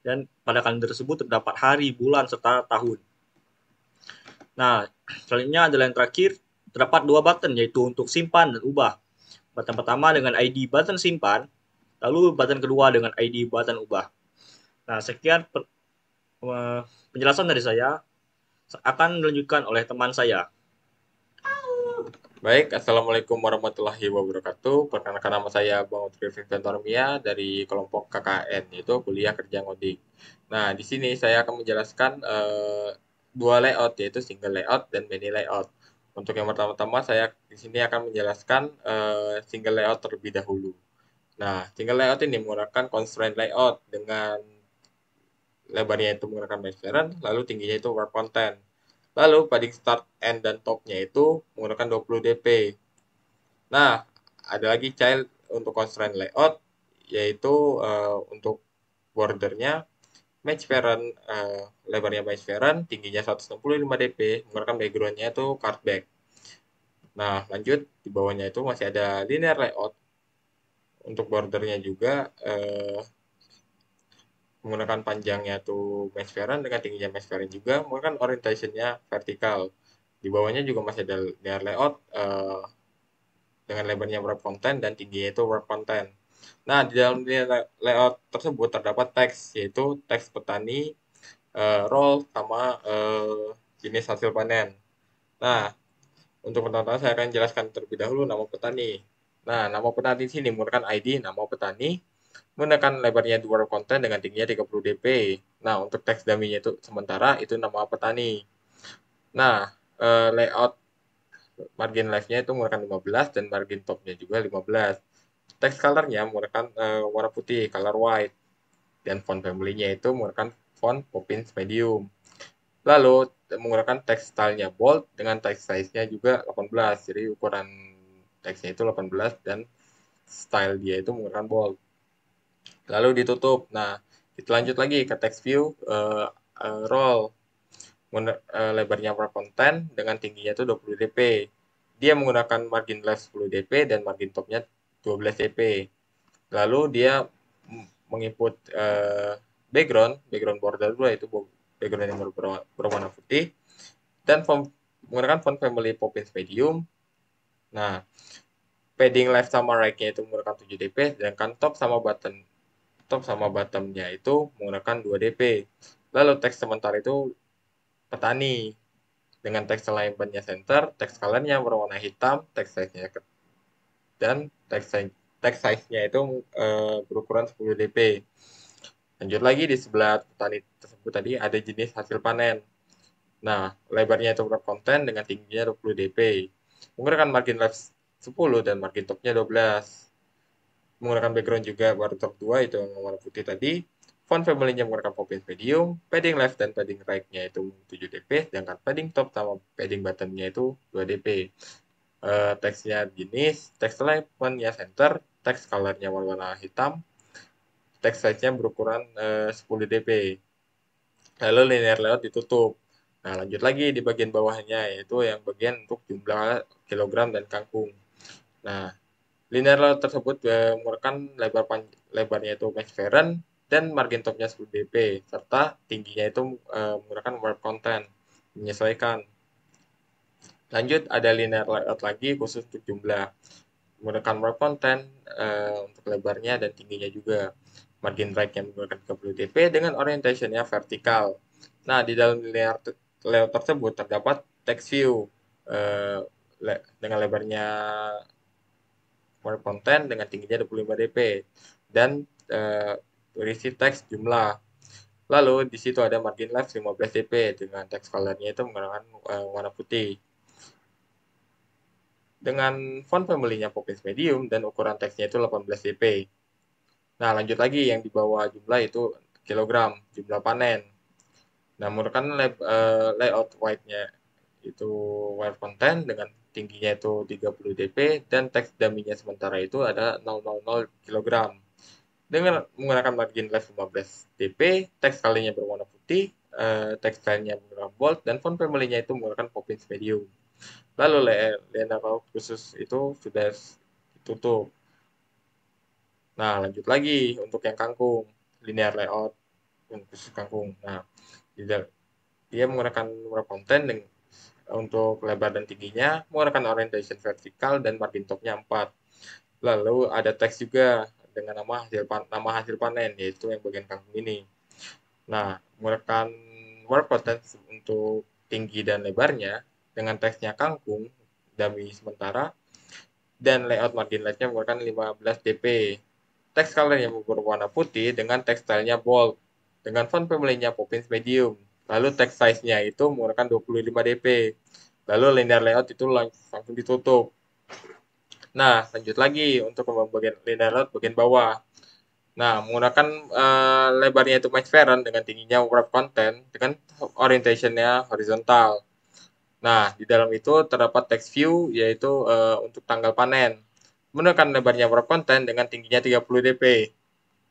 Dan pada kalender tersebut terdapat hari, bulan, serta tahun. Nah, selanjutnya adalah yang terakhir, terdapat dua button, yaitu untuk simpan dan ubah. Button pertama dengan ID button simpan, lalu button kedua dengan ID button ubah. Nah, sekian penjelasan dari saya, akan dilanjutkan oleh teman saya. Baik, Assalamualaikum warahmatullahi wabarakatuh. Perkenalkan, nama saya Bang Utri Ventormia dari kelompok KKN, yaitu kuliah kerja ngoding. Nah, di sini saya akan menjelaskan dua layout, yaitu single layout dan many layout. Untuk yang pertama-tama, saya di sini akan menjelaskan single layout terlebih dahulu. Nah, single layout ini menggunakan constraint layout dengan lebarnya itu menggunakan max parent, lalu tingginya itu wrap content. Lalu padding start, end, dan top-nya itu menggunakan 20 dp. Nah, ada lagi child untuk constraint layout, yaitu untuk bordernya match parent, lebarnya match parent, tingginya 165 dp, menggunakan background-nya itu cardback. Nah, lanjut, di bawahnya itu masih ada linear layout. Untuk bordernya juga menggunakan panjangnya tuh match parent dengan tingginya match parent juga, menggunakan orientation-nya vertikal. Di bawahnya juga masih ada linear layout dengan lebarnya wrap content dan tingginya itu wrap content. Nah, di dalam linear layout tersebut terdapat teks, yaitu teks petani, role, sama jenis hasil panen. Nah, untuk pertama saya akan jelaskan terlebih dahulu nama petani. Nah, nama petani di sini menggunakan ID nama petani, menggunakan lebarnya wrap content dengan tingginya 30 dp. Nah, untuk teks dummy-nya itu sementara itu nama petani. Nah, layout margin left-nya itu menggunakan 15 dan margin top-nya juga 15. Text color-nya menggunakan warna putih, color white. Dan font family-nya itu menggunakan font Poppins medium. Lalu menggunakan text style-nya bold dengan text size-nya juga 18. Jadi ukuran teksnya itu 18 dan style dia itu menggunakan bold. Lalu ditutup. Nah, kita lanjut lagi ke text view role. lebarnya wrap content dengan tingginya itu 20 dp. Dia menggunakan margin left 10 dp dan margin topnya 12 dp. Lalu dia menginput background border dulu, yaitu background yang berwarna putih, dan menggunakan font family Poppins medium. Nah, padding left sama right-nya itu menggunakan 7 dp, sedangkan top sama bottom-nya itu menggunakan 2 dp. Lalu teks sementara itu petani dengan teks alignment-nya center, teks color-nya berwarna hitam, teks size-nya dan teks size-nya itu berukuran 10 dp. Lanjut lagi, di sebelah petani tersebut tadi ada jenis hasil panen. Nah, lebarnya itu wrap content dengan tingginya 20 dp. Menggunakan margin left 10 dan margin topnya 12. Menggunakan background juga baru top 2 itu yang warna putih tadi. Font family-nya menggunakan Poppins medium, padding left dan padding right-nya itu 7 dp, sedangkan padding top sama padding bottom-nya itu 2 dp. Teksnya jenis, teks alignment-nya center, teks color-nya warna hitam, teks size-nya berukuran 10 dp. Lalu linear layout ditutup. Nah, lanjut lagi di bagian bawahnya, yaitu yang bagian untuk jumlah kilogram dan kangkung. Nah, linear layout tersebut menggunakan lebarnya itu match parent dan margin topnya 10 dp, serta tingginya itu menggunakan wrap content, menyesuaikan. Lanjut, ada linear layout lagi khusus untuk jumlah, menggunakan wrap content untuk lebarnya dan tingginya juga. Margin right yang menggunakan 30 dp dengan orientation-nya vertikal. Nah, di dalam linear layout tersebut terdapat text view dengan lebarnya wrap content dengan tingginya 25 dp dan berisi teks jumlah. Lalu di situ ada margin left 15 dp dengan teks color-nya itu menggunakan warna putih. Dengan font family-nya Poppins medium dan ukuran teksnya itu 18 dp. Nah, lanjut lagi yang di bawah jumlah itu kilogram, jumlah panen. Nah, menggunakan layout white-nya itu wire content dengan tingginya itu 30 dp dan teks dummy-nya sementara itu ada 000 kg. Dengan menggunakan margin left 15 dp, teks kalinya berwarna putih, teks style-nya menggunakan bold, dan font family-nya itu menggunakan Poppins medium. Lalu linear khusus itu sudah ditutup. Nah, lanjut lagi untuk yang kangkung, linear layout khusus kangkung. Nah, dia menggunakan wrap content untuk lebar dan tingginya, menggunakan orientation vertikal dan margin topnya 4. Lalu ada teks juga dengan nama hasil panen, yaitu yang bagian kangkung ini. Nah, menggunakan wrap content untuk tinggi dan lebarnya dengan teksnya kangkung, dummy sementara, dan layout margin left-nya menggunakan 15 dp. Teks color yang berwarna putih dengan teks style-nya bold, dengan font family-nya Poppins medium. Lalu text size-nya itu menggunakan 25 dp. Lalu linear layout itu langsung ditutup. Nah, lanjut lagi untuk bagian linear layout bagian bawah. Nah, menggunakan lebarnya itu match parent dengan tingginya wrap content dengan orientation-nya horizontal. Nah, di dalam itu terdapat text view yaitu untuk tanggal panen. Menggunakan lebarnya wrap content dengan tingginya 30 dp.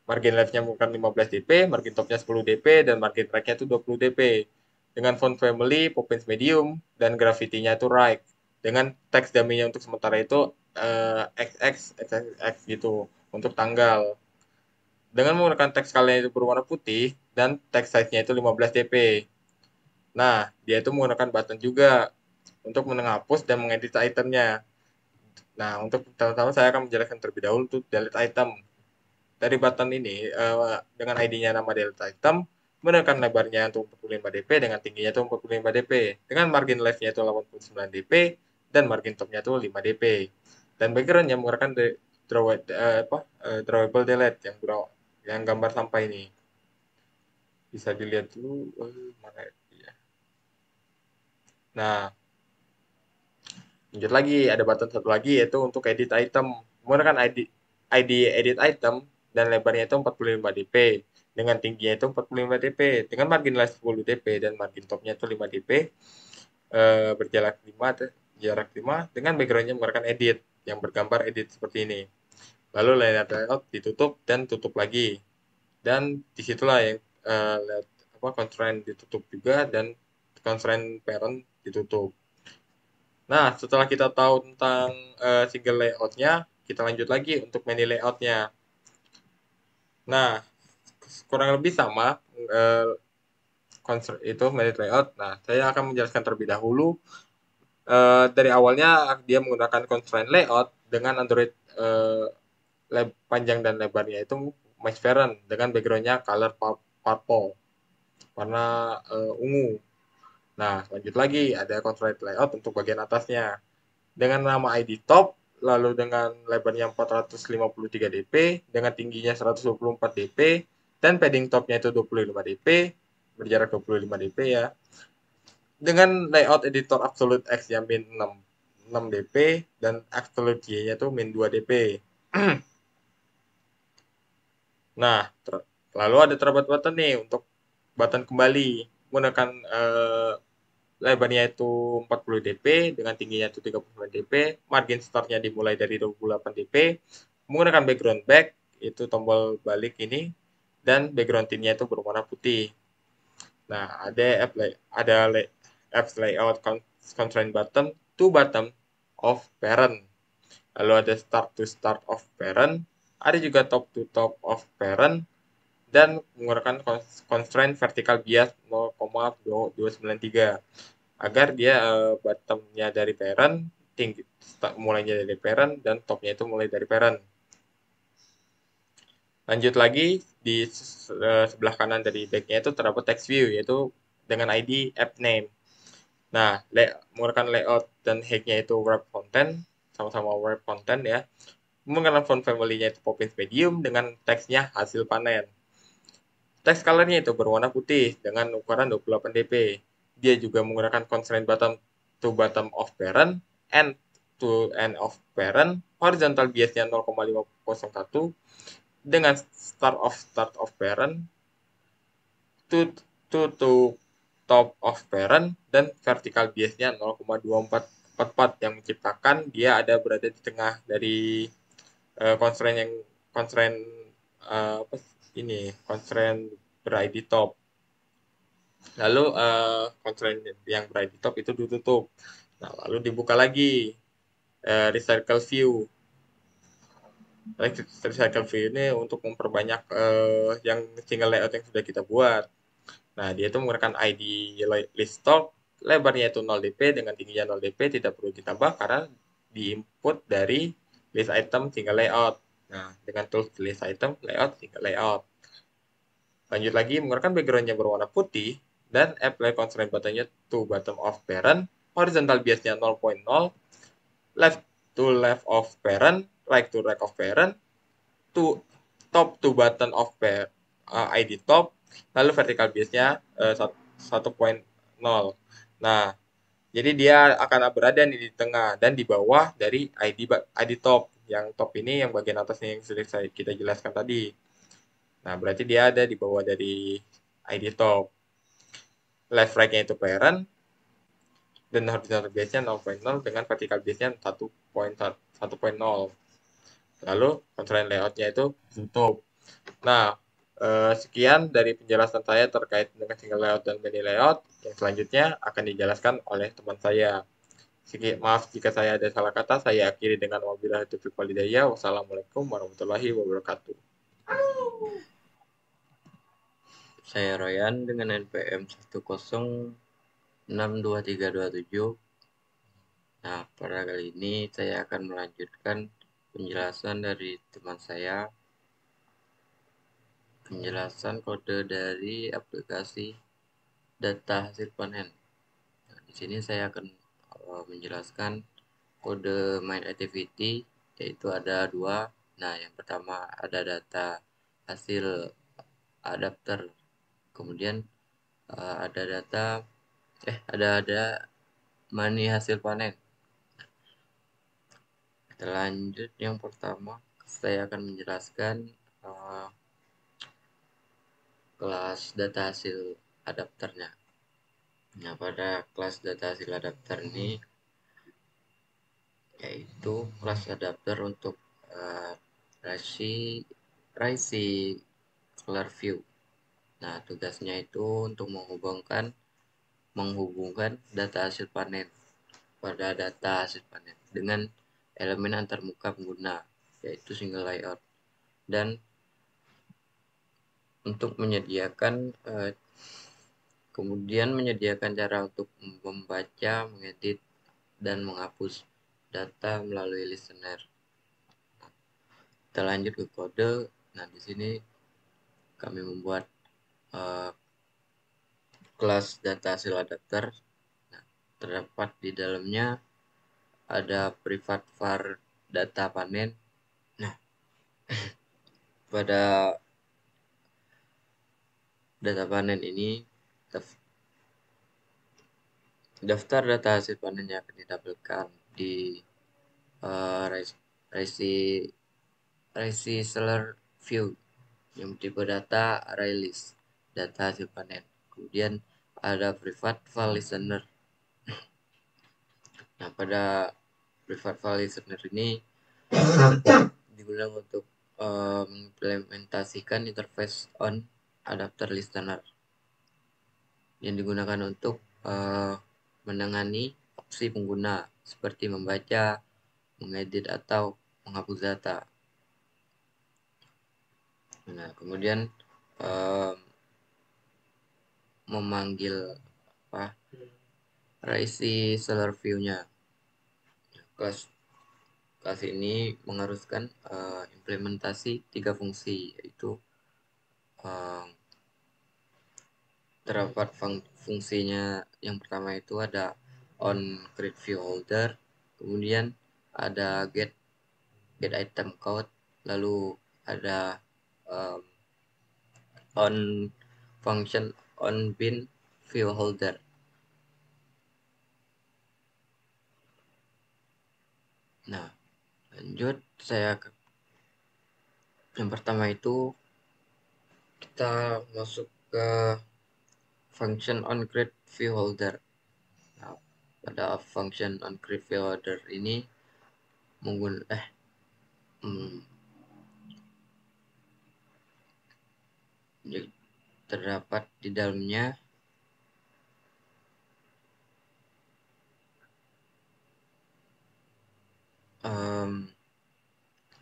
Margin left-nya bukan 15 dp, margin top-nya 10 dp, dan margin right-nya itu 20 dp. Dengan font family Poppins medium dan graffiti-nya itu right. Dengan teks dummy-nya untuk sementara itu XX gitu untuk tanggal. Dengan menggunakan teks kalian itu berwarna putih dan teks size-nya itu 15 dp. Nah, dia itu menggunakan button juga untuk menghapus dan mengedit itemnya. Nah, untuk pertama-tama saya akan menjelaskan terlebih dahulu untuk delete item. Dari button ini dengan ID-nya nama delete item, menggunakan lebarnya untuk 45 dp dengan tingginya itu 45 dp. Dengan margin left-nya itu 89 dp dan margin top-nya itu 5 dp. Dan background-nya menggunakan drawable delete yang gambar sampah ini. Bisa dilihat dulu mana ya. Nah, lanjut lagi, ada button satu lagi yaitu untuk edit item. Menggunakan ID edit item dan lebarnya itu 45 dp dengan tingginya itu 45 dp dengan margin left 10 dp dan margin topnya itu 5 dp berjarak 5 dengan backgroundnya menggunakan edit yang bergambar edit seperti ini. Lalu layout ditutup dan tutup lagi, dan disitulah yang constraint ditutup juga dan constraint parent ditutup. Nah, setelah kita tahu tentang single layout-nya, kita lanjut lagi untuk many layout-nya. Nah, kurang lebih sama itu many layout. Nah, saya akan menjelaskan terlebih dahulu. Dari awalnya dia menggunakan constraint layout dengan Android panjang dan lebarnya itu match parent dengan background-nya color purple, warna ungu. Nah, lanjut lagi ada constraint layout untuk bagian atasnya dengan nama ID top, lalu dengan lebarnya 453 dp, dengan tingginya 124 dp, dan padding topnya itu 25 dp, berjarak 25 dp ya. Dengan layout editor absolute X yang min 6 dp dan absolute Y-nya itu min 2 dp. Nah, lalu ada terdapat button nih untuk button kembali menggunakan lebarnya itu 40 dp dengan tingginya itu 39 dp, margin startnya dimulai dari 28 dp, menggunakan background back itu tombol balik ini, dan background tint-nya itu berwarna putih. Nah, ada apps layout constraint button to bottom of parent, lalu ada start to start of parent, ada juga top to top of parent, dan menggunakan constraint vertical bias 0,293 agar dia bottomnya dari parent, tinggi mulainya dari parent, dan topnya itu mulai dari parent. Lanjut lagi di sebelah kanan dari backnya itu terdapat text view, yaitu dengan ID app name. Nah, menggunakan layout dan hacknya itu wrap content, sama-sama wrap content ya. Menggunakan font family-nya itu Poppins Medium dengan teksnya hasil panen. Text color-nya itu berwarna putih dengan ukuran 28 dp. Dia juga menggunakan constraint bottom to bottom of parent, end to end of parent, horizontal bias-nya 0,501 dengan start of parent, to top of parent, dan vertical bias-nya 0,2444 yang menciptakan dia ada berada di tengah dari constraint constraint ber-ID top. Lalu constraint yang ber-ID top itu ditutup. Nah, lalu dibuka lagi recycle view. Recycle view ini untuk memperbanyak yang single layout yang sudah kita buat. Nah, dia itu menggunakan ID list top, lebarnya itu 0 dp dengan tingginya 0 dp, tidak perlu ditambah karena diinput dari list item single layout. Nah, dengan tools list item layout single layout. Lanjut lagi menggunakan background-nya berwarna putih dan apply constraint button-nya to bottom of parent, horizontal bias-nya 0.0, left to left of parent, right to right of parent, to top to button of ID top, lalu vertical bias-nya 1.0. Nah, jadi dia akan berada di tengah dan di bawah dari ID top. Yang top ini yang bagian atasnya yang sudah kita jelaskan tadi. Nah, berarti dia ada di bawah dari ID top. Left right-nya itu parent, dan horizontal bias-nya 0.0 dengan vertical bias-nya 1.0. Lalu constraint layout-nya itu tutup. Nah, sekian dari penjelasan saya terkait dengan single layout dan many layout. Yang selanjutnya akan dijelaskan oleh teman saya. Maaf jika saya ada salah kata, saya akhiri dengan wabillahi taufiq walhidayah. Wassalamualaikum warahmatullahi wabarakatuh. Saya Royan dengan NPM 1062327. Nah, pada kali ini saya akan melanjutkan penjelasan dari teman saya, penjelasan kode dari aplikasi data hasil panen. Nah, di sini saya akan menjelaskan kode main activity, yaitu ada dua. Nah, yang pertama ada data hasil adapter, kemudian ada money hasil panen. Kita lanjut, yang pertama saya akan menjelaskan kelas data hasil adapternya. Nah, pada kelas data hasil adapter ini yaitu kelas adapter untuk Risy Color View. Nah, tugasnya itu untuk menghubungkan menghubungkan data hasil panen pada data hasil panen dengan elemen antarmuka pengguna, yaitu single layout. Dan untuk kemudian menyediakan cara untuk membaca, mengedit, dan menghapus data melalui listener. Kita lanjut ke kode. Nah, di sini kami membuat kelas data hasil adapter. Nah, terdapat di dalamnya ada private var data panen. Nah, pada data panen ini daftar data hasil panen yang akan ditampilkan di Seller view yang tipe data array list data hasil panen. Kemudian ada private file listener. Nah, pada private file listener ini digunakan untuk mengimplementasikan interface on adapter listener yang digunakan untuk menangani opsi pengguna seperti membaca, mengedit, atau menghapus data. Nah, kemudian memanggil Seller view-nya. Kelas ini mengharuskan implementasi 3 fungsi, yaitu terdapat fungsinya yang pertama itu ada on create view holder, kemudian ada get item code, lalu ada on function on bin view holder. Nah, lanjut yang pertama itu kita masuk ke function on create view holder. Nah, pada function on create view holder ini terdapat di dalamnya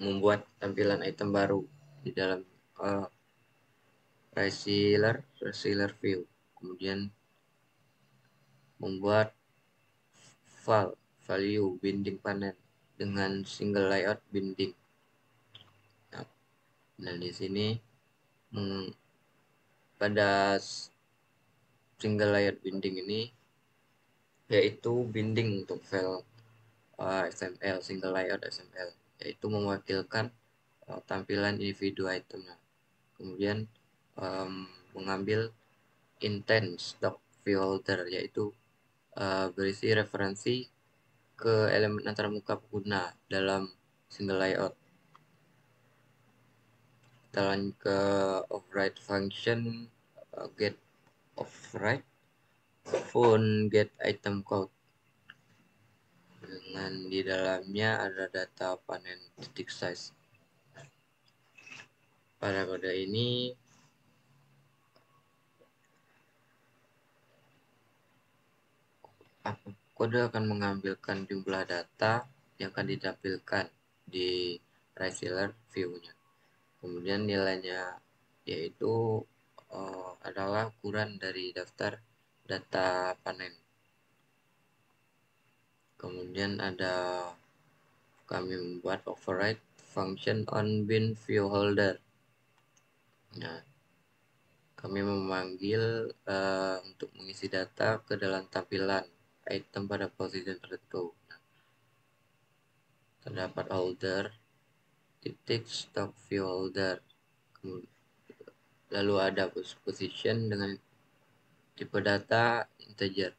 membuat tampilan item baru di dalam reseller view, kemudian membuat value binding panen dengan single layout binding. Nah, di sini pada single layout binding ini yaitu binding untuk file XML, single layout XML, yaitu mewakilkan tampilan individu itemnya. Kemudian mengambil intent stock view holder, yaitu berisi referensi ke elemen antarmuka pengguna dalam single layout. Kita lanjut ke override function get override phone get item code, dengan di dalamnya ada data panen titik size. Pada kode ini kode akan mengambilkan jumlah data yang akan ditampilkan di reseller view-nya. Kemudian nilainya yaitu adalah ukuran dari daftar data panen. Kemudian kami membuat override function on bin view holder. Nah, kami memanggil untuk mengisi data ke dalam tampilan item pada posisi tertentu. Nah, terdapat holder titik stock view holder, lalu ada position dengan tipe data integer.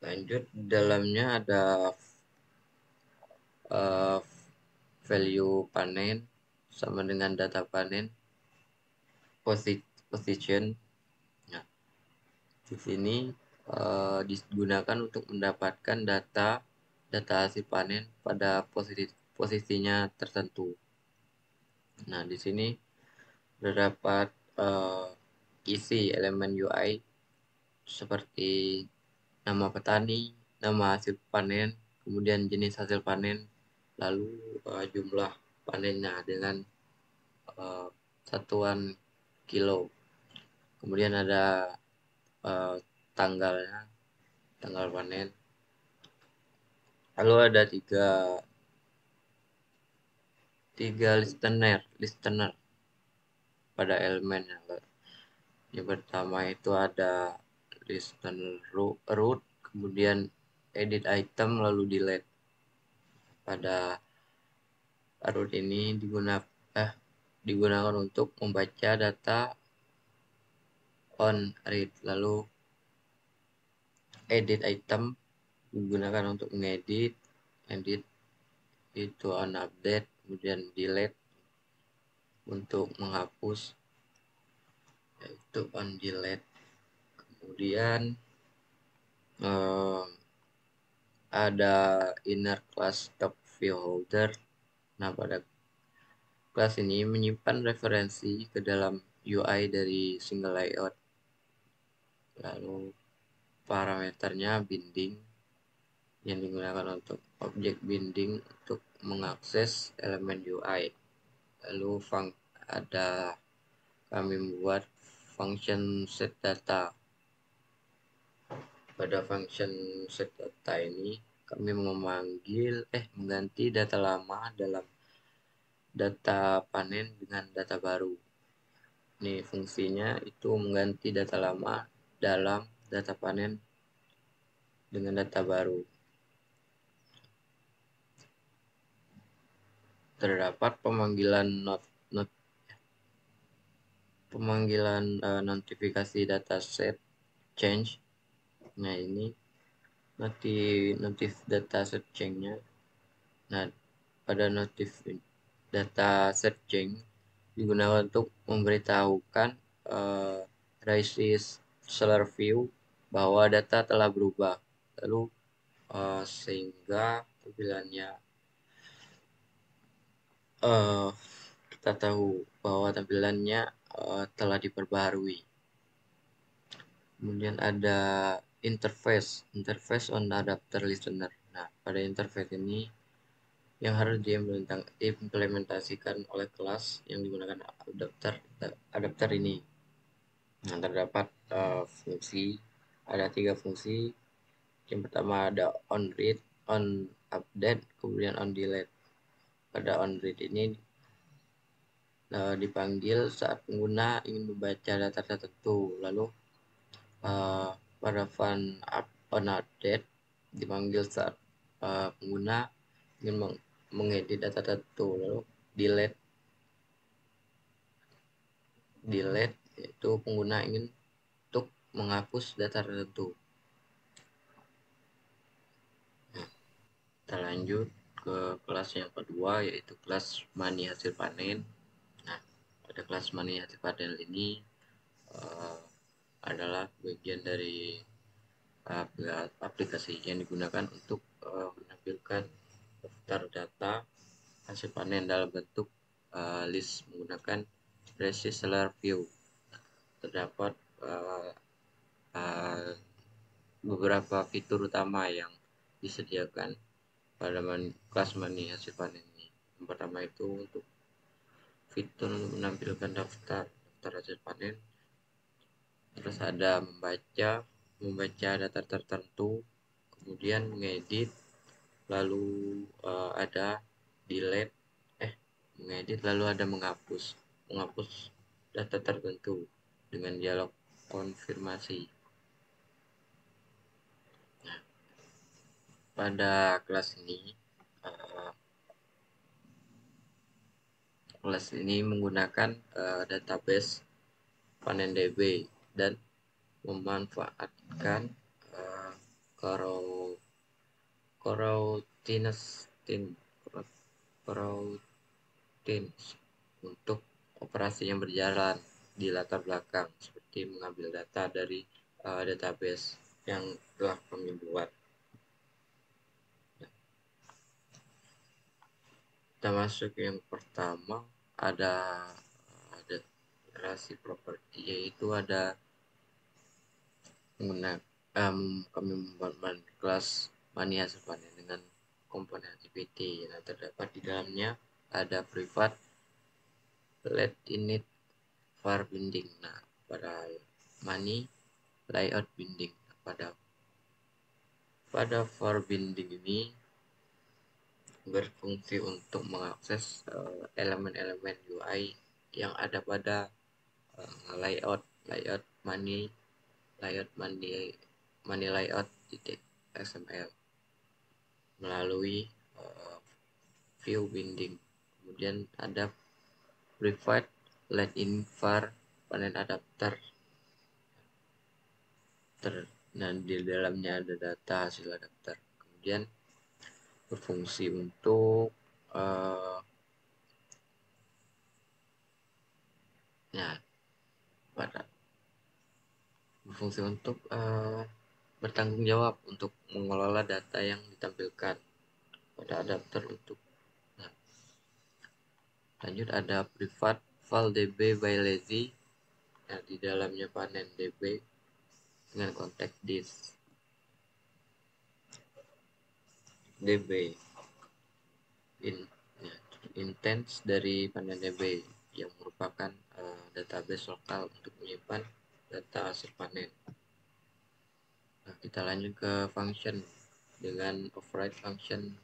Lanjut, dalamnya ada value panen sama dengan data panen position. Nah, di sini digunakan untuk mendapatkan data hasil panen pada posisinya tertentu. Nah, di sini terdapat isi elemen UI seperti nama petani, nama hasil panen, kemudian jenis hasil panen, lalu jumlah panennya dengan satuan kilo. Kemudian ada tanggalnya, tanggal panen. Lalu ada tiga listener pada elemennya. Yang pertama itu ada listener root, kemudian edit item, lalu delete. Pada root ini digunakan untuk membaca data on read, lalu edit item digunakan untuk mengedit, edit itu on update, kemudian delete untuk menghapus, yaitu on delete. Kemudian ada inner class top view holder. Nah, pada kelas ini menyimpan referensi ke dalam UI dari single layout. Lalu parameternya binding yang digunakan untuk objek binding untuk mengakses elemen UI. Lalu kami membuat function set data. Pada function set data ini kami mengganti data lama dalam data panen dengan data baru. Ini fungsinya itu mengganti data lama dalam data panen dengan data baru. Terdapat pemanggilan notifikasi dataset change. Nah, ini notif dataset change-nya. Nah, pada notif dataset change digunakan untuk memberitahukan seller view bahwa data telah berubah, lalu sehingga tampilannya kita tahu bahwa tampilannya telah diperbaharui. Kemudian ada interface on adapter listener. Nah, pada interface ini yang harus diimplementasikan oleh kelas yang digunakan adapter ini. Nah, terdapat ada 3 fungsi. Yang pertama ada on read, on update, kemudian on delete. Pada on read ini dipanggil saat pengguna ingin membaca data tertentu. Lalu pada on update dipanggil saat pengguna ingin mengedit data tertentu. Lalu delete yaitu pengguna ingin untuk menghapus data tertentu. Kita lanjut ke kelas yang kedua, yaitu kelas money hasil panen. Nah, pada kelas money hasil panen ini adalah bagian dari aplikasi yang digunakan untuk menampilkan daftar data hasil panen dalam bentuk list menggunakan Resist Seller View. Terdapat beberapa fitur utama yang disediakan pada kelas money hasil panen ini. Yang pertama itu untuk fitur menampilkan daftar hasil panen. Terus ada membaca data tertentu, kemudian mengedit, lalu ada delete, mengedit, lalu ada menghapus data tertentu dengan dialog konfirmasi. Nah, pada kelas ini menggunakan database PanenDB dan memanfaatkan coroutines untuk operasi yang berjalan di latar belakang, seperti mengambil data dari database yang telah kami buat. Kita masuk yang pertama, ada generasi properti, yaitu ada kami membuat kelas money hasil panen dengan komponen activity. Nah, terdapat di dalamnya ada private, let init, var binding. Nah, pada money layout binding. Pada var binding ini berfungsi untuk mengakses elemen-elemen UI yang ada pada layout money layout .xml melalui view binding. Kemudian ada private let in var panen adapter. Dan di dalamnya ada data hasil adapter. Kemudian berfungsi untuk bertanggung jawab untuk mengelola data yang ditampilkan pada adapter untuk. Lanjut ada private file db by lazy. Nah, di dalamnya panen db dengan konteks disk. db intents dari panen db yang merupakan database lokal untuk menyimpan data hasil panen. Nah, kita lanjut ke function dengan override function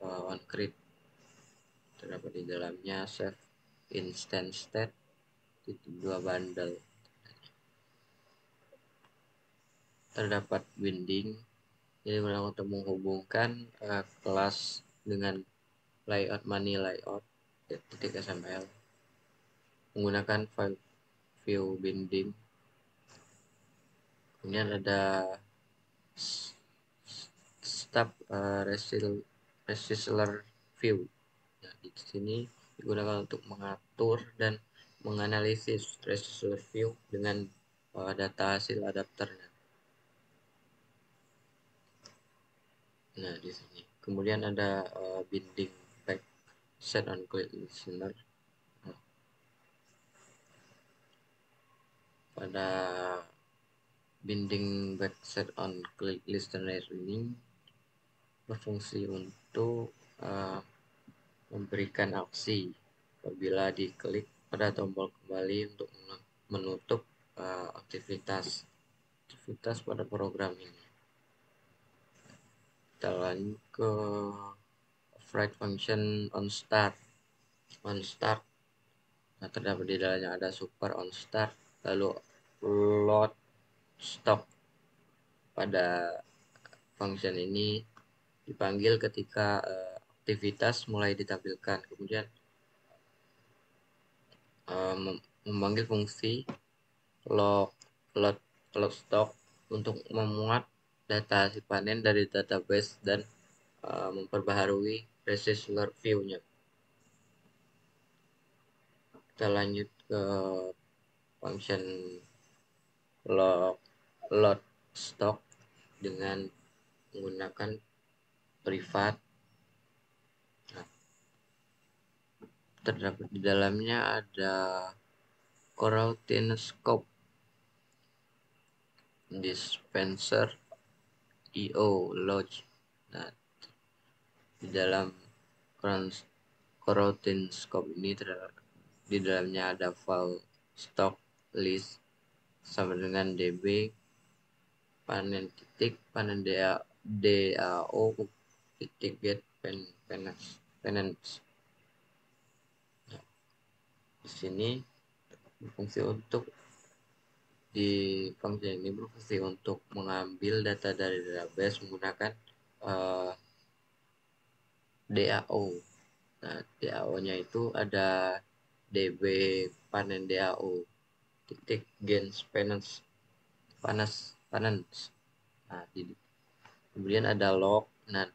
onCreate. Terdapat di dalamnya save instance state .2 bundle. Terdapat binding, jadi untuk menghubungkan kelas dengan layout money layout .xml menggunakan file view binding. Kemudian ada stub resisler view. Nah, di sini digunakan untuk mengatur dan menganalisis resistor view dengan data hasil adapternya. Nah, di sini kemudian ada binding back set on click listener. Nah, pada binding back set on click listener ini berfungsi untuk memberikan aksi apabila diklik pada tombol kembali untuk menutup aktivitas pada program ini. Kita lanjut ke override function onStart. Nah, terdapat di dalamnya ada super onStart, lalu load stop. Pada function ini dipanggil ketika aktivitas mulai ditampilkan. Kemudian memanggil fungsi load stock untuk memuat data hasil panen dari database dan memperbaharui resistor view-nya. Kita lanjut ke function load stock dengan menggunakan private. Nah, terdapat di dalamnya ada coroutine scope, dispenser, io lodge. Nah, di dalam coroutine scope ini di dalamnya ada file stock list sama dengan db panen dao get penance. Nah, di sini berfungsi untuk mengambil data dari database menggunakan DAO. Nah, DAO-nya itu ada db panen DAO gains panas. Nah, kemudian ada log. Nah,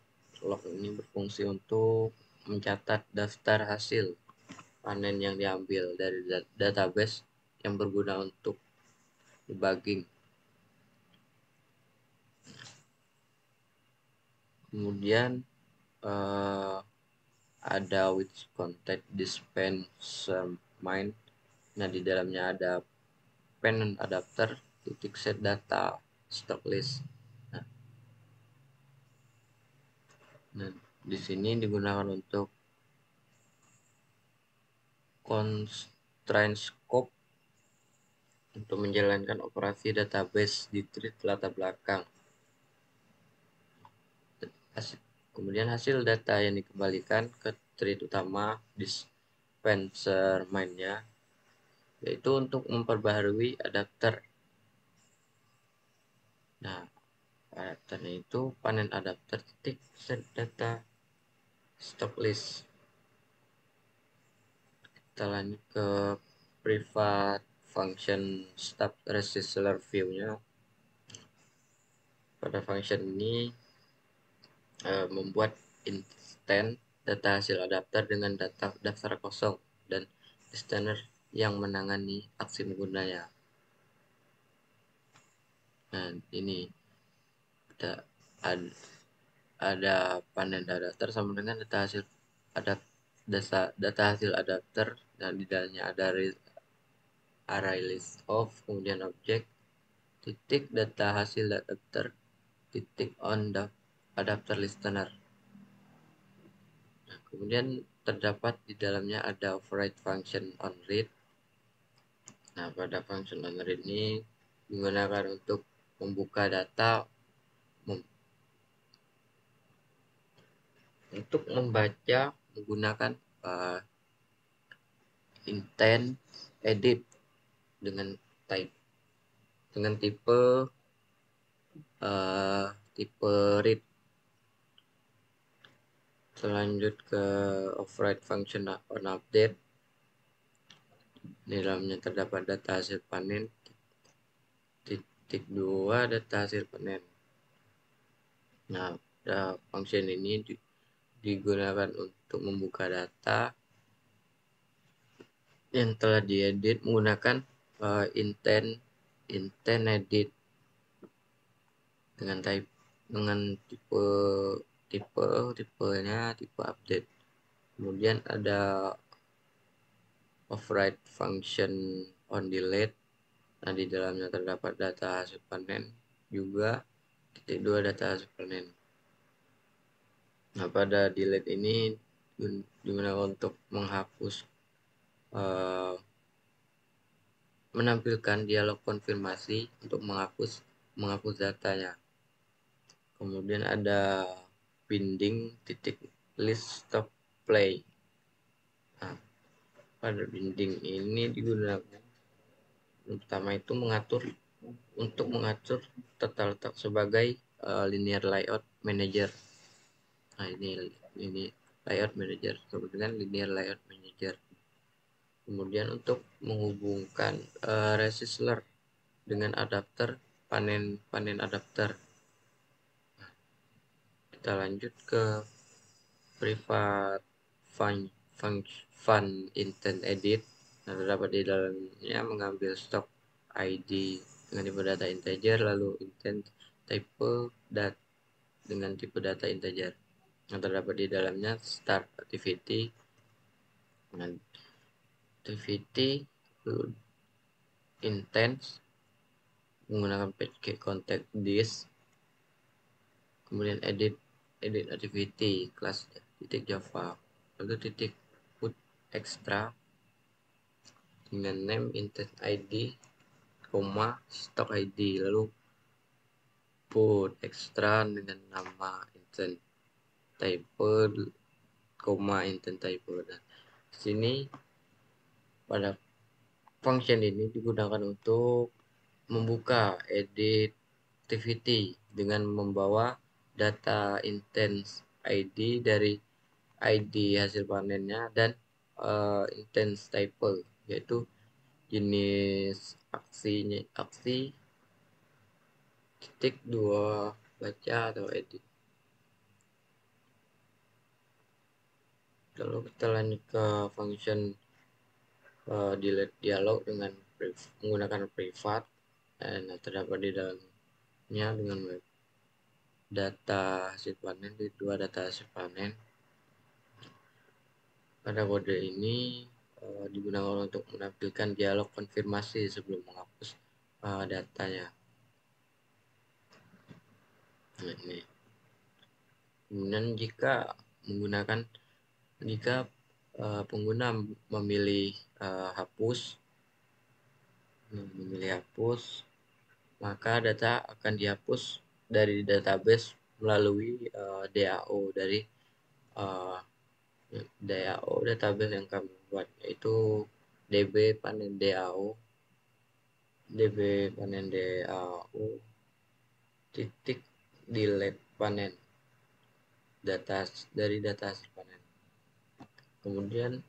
log ini berfungsi untuk mencatat daftar hasil panen yang diambil dari database yang berguna untuk debugging. Kemudian ada which content dispense mine Nah, di dalamnya ada panel adapter, titik set data, stock list. Nah, di sini digunakan untuk constraint scope untuk menjalankan operasi database di tree latar belakang. Kemudian hasil data yang dikembalikan ke thread utama dispenser mainnya, yaitu untuk memperbaharui adapter. Nah, adapternya itu panen adapter titik set data stock list. Kita lanjut ke private function stub resistor view-nya. Pada function ini membuat instant data hasil adapter dengan daftar kosong dan listener yang menangani aksi menggunanya. Nah, ini ada panen adapter sama dengan data hasil adapter, dan di dalamnya ada array list of, kemudian objek titik data hasil adapter titik on adapter listener. Nah, kemudian terdapat di dalamnya ada override function on read. Nah, pada function on read ini digunakan untuk membuka data, untuk membaca menggunakan intent edit dengan tipe read. Selanjut ke override function on update. Di dalamnya terdapat data hasil panen titik 2 data hasil panen. Nah, function ini digunakan untuk membuka data yang telah diedit menggunakan intent edit dengan tipenya tipe update. Kemudian ada override function on delete. Nah, di dalamnya terdapat data hasil panen juga titik 2 data hasil panen. Nah, pada delete ini digunakan untuk menghapus menampilkan dialog konfirmasi untuk menghapus datanya. Kemudian ada binding titik list stop play. Nah, pada binding ini digunakan pertama itu untuk mengatur tata letak sebagai linear layout manager. Nah, ini layout manager dengan linear layout manager. Kemudian untuk menghubungkan resistor dengan adapter panen adapter. Nah, kita lanjut ke private fun intent edit. Nah, terdapat di dalamnya mengambil stok ID dengan tipe data integer, lalu intent type dengan tipe data integer. Yang terdapat di dalamnya start activity dengan activity intent menggunakan page contact this. Kemudian edit activity kelas titik Java, lalu titik put extra dengan name intent ID, stock ID, lalu put extra dengan nama intent type, intent type. Dan sini pada function ini digunakan untuk membuka edit activity dengan membawa data intent ID dari ID hasil panennya dan intent type, yaitu jenis aksi titik 2 baca atau edit. Lalu kita lanjut ke function delete dialog dengan menggunakan private, dan terdapat di dalamnya dengan web data hasil panen di 2 data hasil panen. Pada kode ini digunakan untuk menampilkan dialog konfirmasi sebelum menghapus datanya. Nah, ini. Kemudian jika pengguna memilih hapus, maka data akan dihapus dari database melalui DAO dari database yang kami buat, yaitu DB panen DAO titik delete panen dari data hasil panen. Kemudian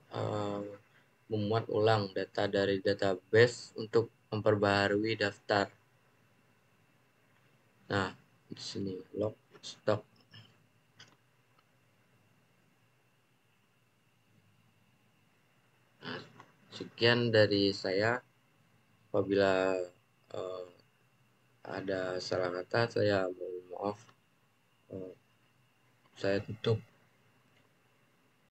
memuat ulang data dari database untuk memperbaharui daftar. Nah, di sini log stok. Nah, sekian dari saya. Apabila ada salah kata, saya mohon maaf. Saya tutup.